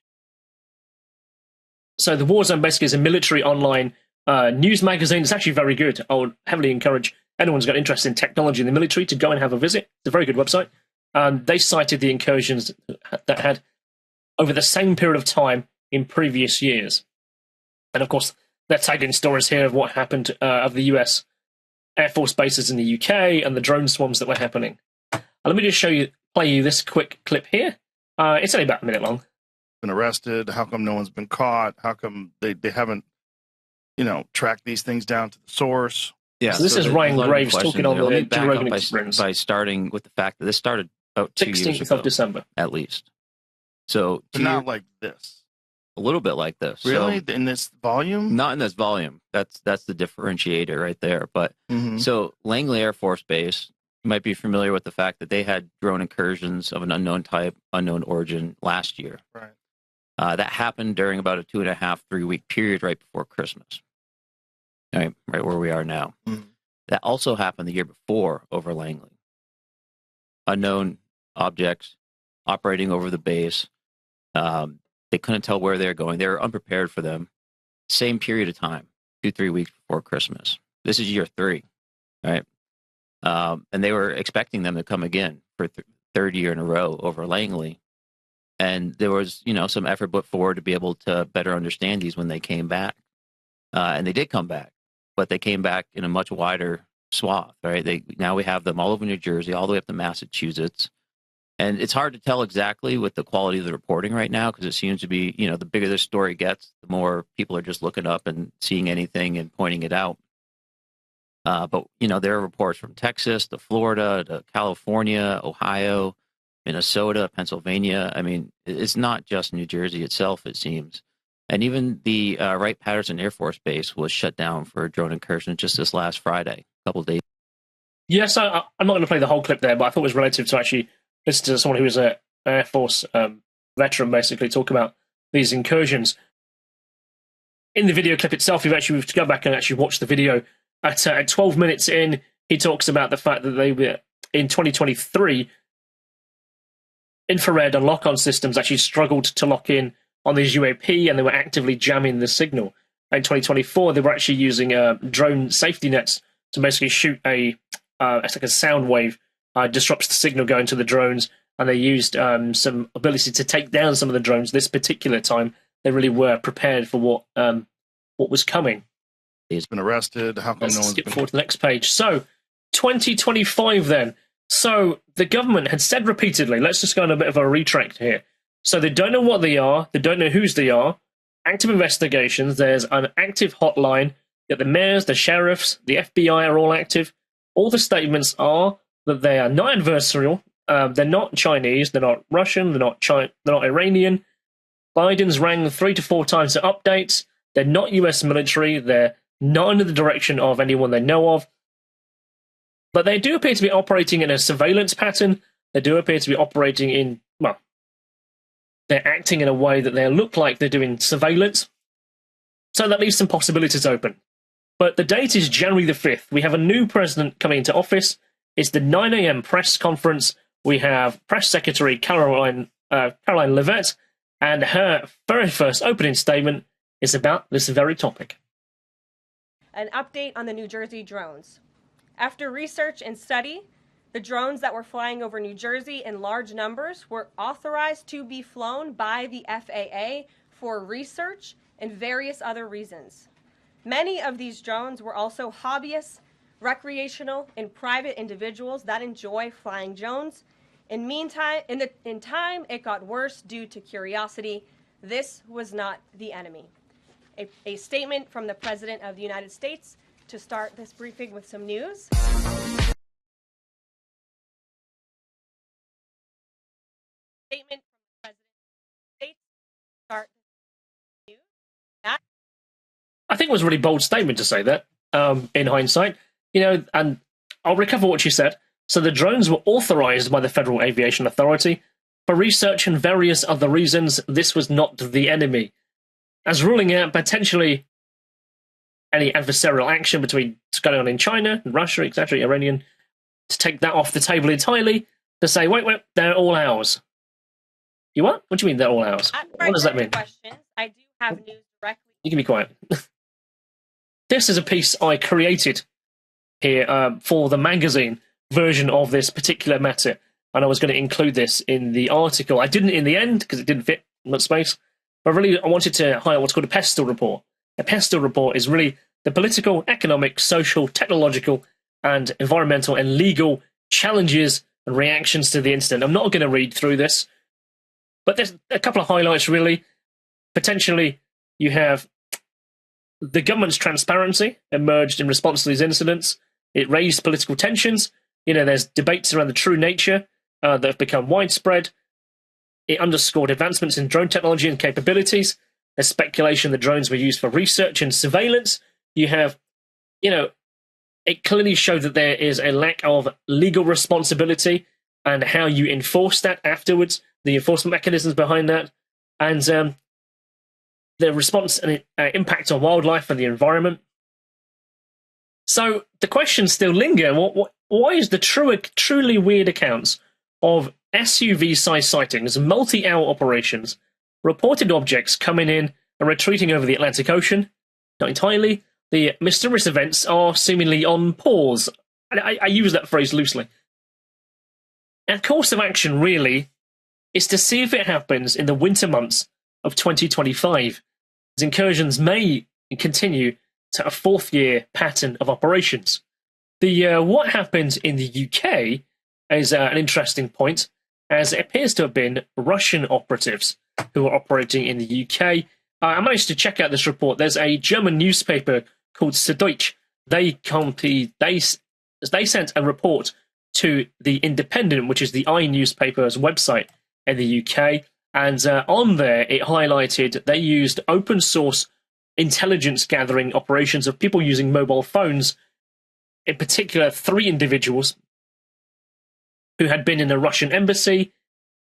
So the Warzone basically is a military online news magazine. It's actually very good. I would heavily encourage anyone who's got interest in technology in the military to go and have a visit. It's a very good website. They cited the incursions that had over the same period of time in previous years. And of course, they're tagging stories here of what happened of the US Air Force bases in the UK and the drone swarms that were happening. Let me just play you this quick clip here. It's only about a minute long. Been arrested. How come no one's been caught? How come they haven't, tracked these things down to the source? Yeah, so this is Ryan Graves talking on the Joe Rogan Experience. By starting with the fact that this started about 2 years ago. 16th of December. At least. So not like this. A little bit like this. Really? So, in this volume? Not in this volume. That's the differentiator right there. But so Langley Air Force Base, you might be familiar with the fact that they had drone incursions of an unknown type, unknown origin last year. Right. That happened during about a 2.5, 3 week period right before Christmas. Right where we are now. That also happened the year before over Langley. Unknown objects operating over the base. They couldn't tell where they're going. They were unprepared for them. Same period of time, 2-3 weeks before Christmas. This is year 3, right? And they were expecting them to come again for third year in a row over Langley. And there was, some effort put forward to be able to better understand these when they came back. And they did come back, but they came back in a much wider swath, right? Now we have them all over New Jersey, all the way up to Massachusetts. And it's hard to tell exactly with the quality of the reporting right now, because it seems to be, the bigger the story gets, the more people are just looking up and seeing anything and pointing it out. But there are reports from Texas to Florida to California, Ohio, Minnesota, Pennsylvania. I mean, it's not just New Jersey itself, it seems. And even the Wright-Patterson Air Force Base was shut down for a drone incursion just this last Friday, a couple of days. Yes, I'm not going to play the whole clip there, but I thought it was relative to actually listen to someone who was an Air Force veteran basically talk about these incursions. In the video clip itself, we've to go back and actually watch the video. At 12 minutes in, he talks about the fact that they were, in 2023, infrared and lock-on systems actually struggled to lock in on these UAP, and they were actively jamming the signal. In 2024, they were actually using drone safety nets to basically shoot it's like a sound wave, disrupts the signal going to the drones, and they used some ability to take down some of the drones. This particular time, they really were prepared for what was coming. He's been arrested. How come Let's no one's skip been... forward to the next page. So, 2025 then. So, the government had said repeatedly, let's just go on a bit of a retract here. So, they don't know what they are. They don't know whose they are. Active investigations. There's an active hotline. that the mayors, the sheriffs, the FBI are all active. All the statements are that they are not adversarial. They're not Chinese. They're not Russian. They're not Iranian. Biden's rang 3 to 4 times to updates. They're not US military. They're not under the direction of anyone they know of. But they do appear to be operating in a surveillance pattern. They do appear to be operating in, well, they're acting in a way that they look like they're doing surveillance. So that leaves some possibilities open. But the date is January the 5th. We have a new president coming into office. It's the 9 a.m. press conference. We have Press Secretary Caroline Leavitt, and her very first opening statement is about this very topic. An update on the New Jersey drones. After research and study, the drones that were flying over New Jersey in large numbers were authorized to be flown by the FAA for research and various other reasons. Many of these drones were also hobbyists, recreational, and private individuals that enjoy flying drones. In time, it got worse due to curiosity. This was not the enemy. A statement from the President of the United States to start this briefing with some news. Statement from the President of the United States to start this news. I think it was a really bold statement to say that, in hindsight. And I'll recover what she said. So the drones were authorized by the Federal Aviation Authority for research and various other reasons. This was not the enemy. As ruling out potentially any adversarial action between what's going on in China, Russia, etc., Iranian, to take that off the table entirely, to say, wait, they're all ours. You what? What do you mean they're all ours? What does that mean? Questions. I do have news directly. You can be quiet. This is a piece I created here for the magazine version of this particular matter, and I was going to include this in the article. I didn't in the end because it didn't fit in that space, but really I wanted to highlight what's called a pestle report. A pestle report is really the political, economic, social, technological, and environmental and legal challenges and reactions to the incident. I'm not going to read through this, but there's a couple of highlights really. Potentially, you have the government's transparency emerged in response to these incidents. It raised political tensions. There's debates around the true nature that have become widespread. It underscored advancements in drone technology and capabilities. There's speculation that drones were used for research and surveillance. You have, it clearly showed that there is a lack of legal responsibility and how you enforce that afterwards, the enforcement mechanisms behind that, and the response and impact on wildlife and the environment. So the questions still linger. Why is the truly weird accounts of SUV-sized sightings, multi-hour operations, reported objects coming in and retreating over the Atlantic Ocean? Not entirely. The mysterious events are seemingly on pause. I use that phrase loosely. And course of action, really, is to see if it happens in the winter months of 2025, as incursions may continue to a fourth-year pattern of operations. What happened in the UK is an interesting point, as it appears to have been Russian operatives who are operating in the UK. I managed to check out this report. There's a German newspaper called Süddeutsche. They sent a report to the Independent, which is the newspaper's website in the UK, and on there it highlighted they used open source intelligence gathering operations of people using mobile phones, in particular 3 individuals who had been in a Russian embassy,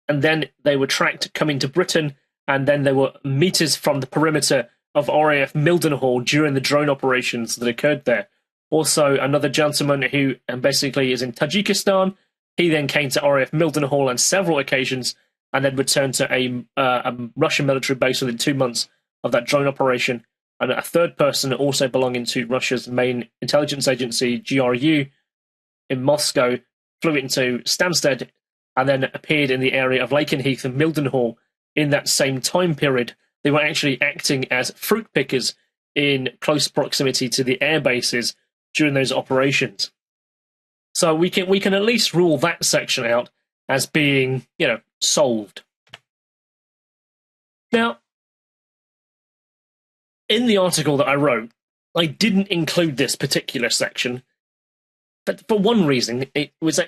and then they were tracked coming to Britain, and then they were meters from the perimeter of RAF Mildenhall during the drone operations that occurred there. Also, another gentleman who basically is in Tajikistan, he then came to RAF Mildenhall on several occasions and then returned to a Russian military base within 2 months of that drone operation. And a third person also belonging to Russia's main intelligence agency, GRU, in Moscow, flew into Stansted and then appeared in the area of Lakenheath and Mildenhall in that same time period. They were actually acting as fruit pickers in close proximity to the air bases during those operations. So we can at least rule that section out as being, solved. Now, in the article that I wrote, I didn't include this particular section, but for one reason, I was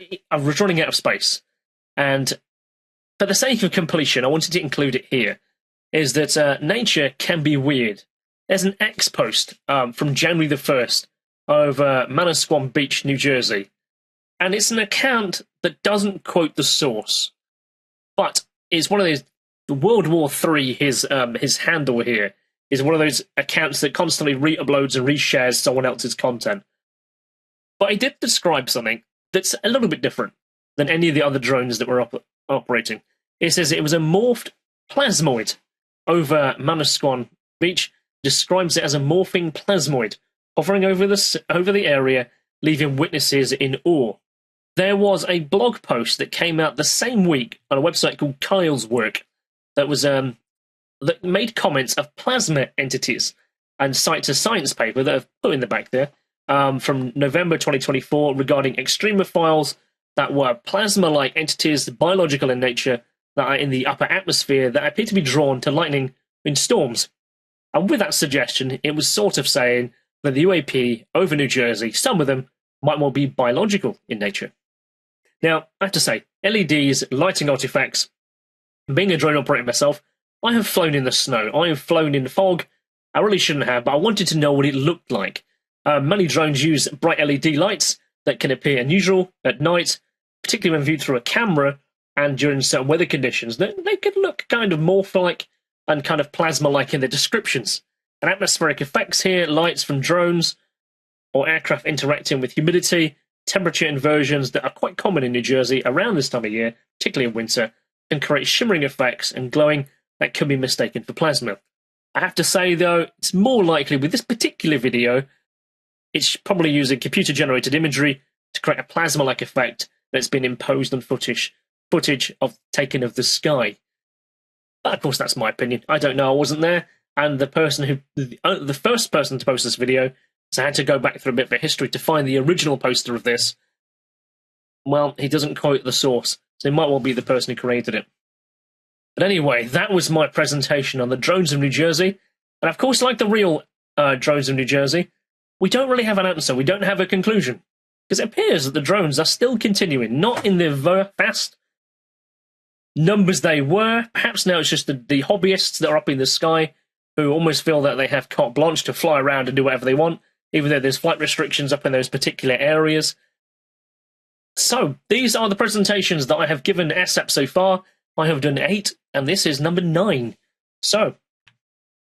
running out of space. And for the sake of completion, I wanted to include it here, is that nature can be weird. There's an X post from January the 1st over Manasquan Beach, New Jersey. And it's an account that doesn't quote the source, but is one of those World War III. His handle here is one of those accounts that constantly re-uploads and reshares someone else's content. But he did describe something that's a little bit different than any of the other drones that were operating. It says it was a morphed plasmoid over Manasquan Beach. Describes it as a morphing plasmoid hovering over the area, leaving witnesses in awe. There was a blog post that came out the same week on a website called Kyle's Work that was that made comments of plasma entities and cites a science paper that I've put in the back there from November 2024 regarding extremophiles that were plasma-like entities, biological in nature, that are in the upper atmosphere that appear to be drawn to lightning in storms. And with that suggestion, it was sort of saying that the UAP over New Jersey, some of them, might well be biological in nature. Now, I have to say, LEDs, lighting artifacts, being a drone operator myself, I have flown in the snow, I have flown in fog. I really shouldn't have, but I wanted to know what it looked like. Many drones use bright LED lights that can appear unusual at night, particularly when viewed through a camera and during certain weather conditions. They could look kind of morph-like and kind of plasma-like in their descriptions. And atmospheric effects here, lights from drones or aircraft interacting with humidity, temperature inversions that are quite common in New Jersey around this time of year, particularly in winter, can create shimmering effects and glowing that can be mistaken for plasma. I have to say, though, it's more likely with this particular video, it's probably using computer-generated imagery to create a plasma-like effect that's been imposed on footage of taken of the sky. But of course, that's my opinion. I don't know. I wasn't there. And the first person to post this video, so I had to go back through a bit of a history to find the original poster of this. Well, he doesn't quote the source, so he might well be the person who created it. But anyway, that was my presentation on the drones of New Jersey. And of course, like the real drones of New Jersey, we don't really have an answer. We don't have a conclusion. Because it appears that the drones are still continuing, not in the vast numbers they were. Perhaps now it's just the hobbyists that are up in the sky who almost feel that they have carte blanche to fly around and do whatever they want, even though there's flight restrictions up in those particular areas. So, these are the presentations that I have given ASAP so far. I have done 8, and this is number 9. So,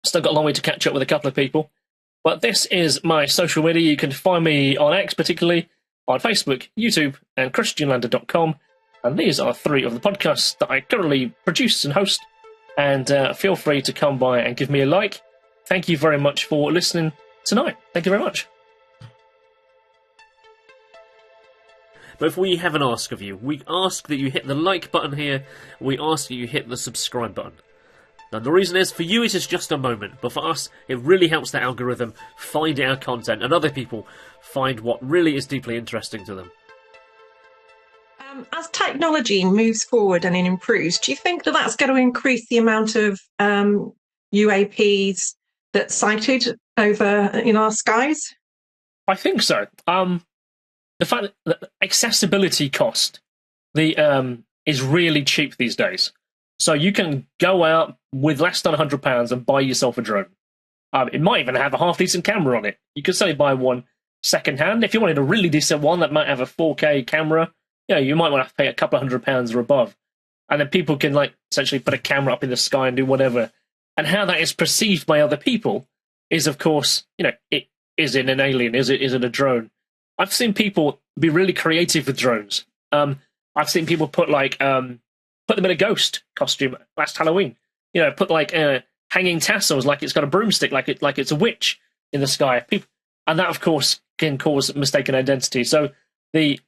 still got a long way to catch up with a couple of people. But this is my social media. You can find me on X, particularly on Facebook, YouTube, and KristianLander.com. And these are 3 of the podcasts that I currently produce and host. And feel free to come by and give me a like. Thank you very much for listening tonight. Thank you very much. But we have an ask of you. We ask that you hit the like button here. We ask that you hit the subscribe button. Now, the reason is, for you it is just a moment, but for us, it really helps the algorithm find our content and other people find what really is deeply interesting to them. As technology moves forward and it improves, do you think that that's going to increase the amount of UAPs that's sighted over in our skies? I think so. The fact that the accessibility cost is really cheap these days. So you can go out with less than £100 and buy yourself a drone. It might even have a half-decent camera on it. You could say buy one second-hand. If you wanted a really decent one that might have a 4K camera, you might want to pay a couple of £100 or above. And then people can essentially put a camera up in the sky and do whatever. And how that is perceived by other people is, of course, is it an alien? Is it a drone? I've seen people be really creative with drones. I've seen people put put them in a ghost costume last Halloween. Put hanging tassels like it's got a broomstick, like it's a witch in the sky. And that, of course, can cause mistaken identity. So the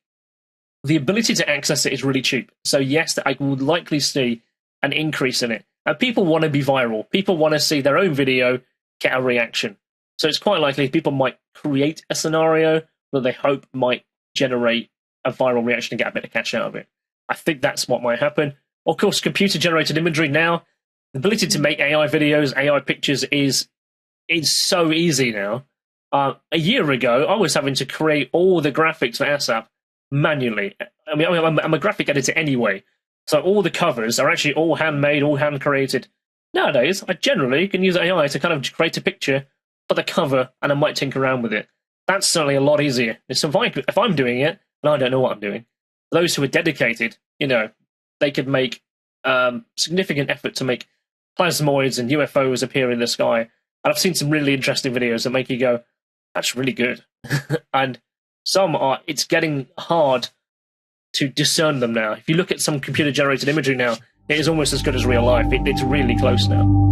ability to access it is really cheap. So yes, I would likely see an increase in it. And people want to be viral. People want to see their own video get a reaction. So it's quite likely people might create a scenario that they hope might generate a viral reaction and get a bit of cash out of it. I think that's what might happen. Of course, computer-generated imagery now, the ability to make AI videos, AI pictures is so easy now. A year ago, I was having to create all the graphics for ASAP manually. I mean, I'm a graphic editor anyway, so all the covers are actually all handmade, all hand created. Nowadays, I generally can use AI to kind of create a picture for the cover, and I might tinker around with it. That's certainly a lot easier. So if I'm doing it, and I don't know what I'm doing, those who are dedicated, they could make significant effort to make plasmoids and UFOs appear in the sky. And I've seen some really interesting videos that make you go, that's really good. And it's getting hard to discern them now. If you look at some computer-generated imagery now, it is almost as good as real life. It's really close now.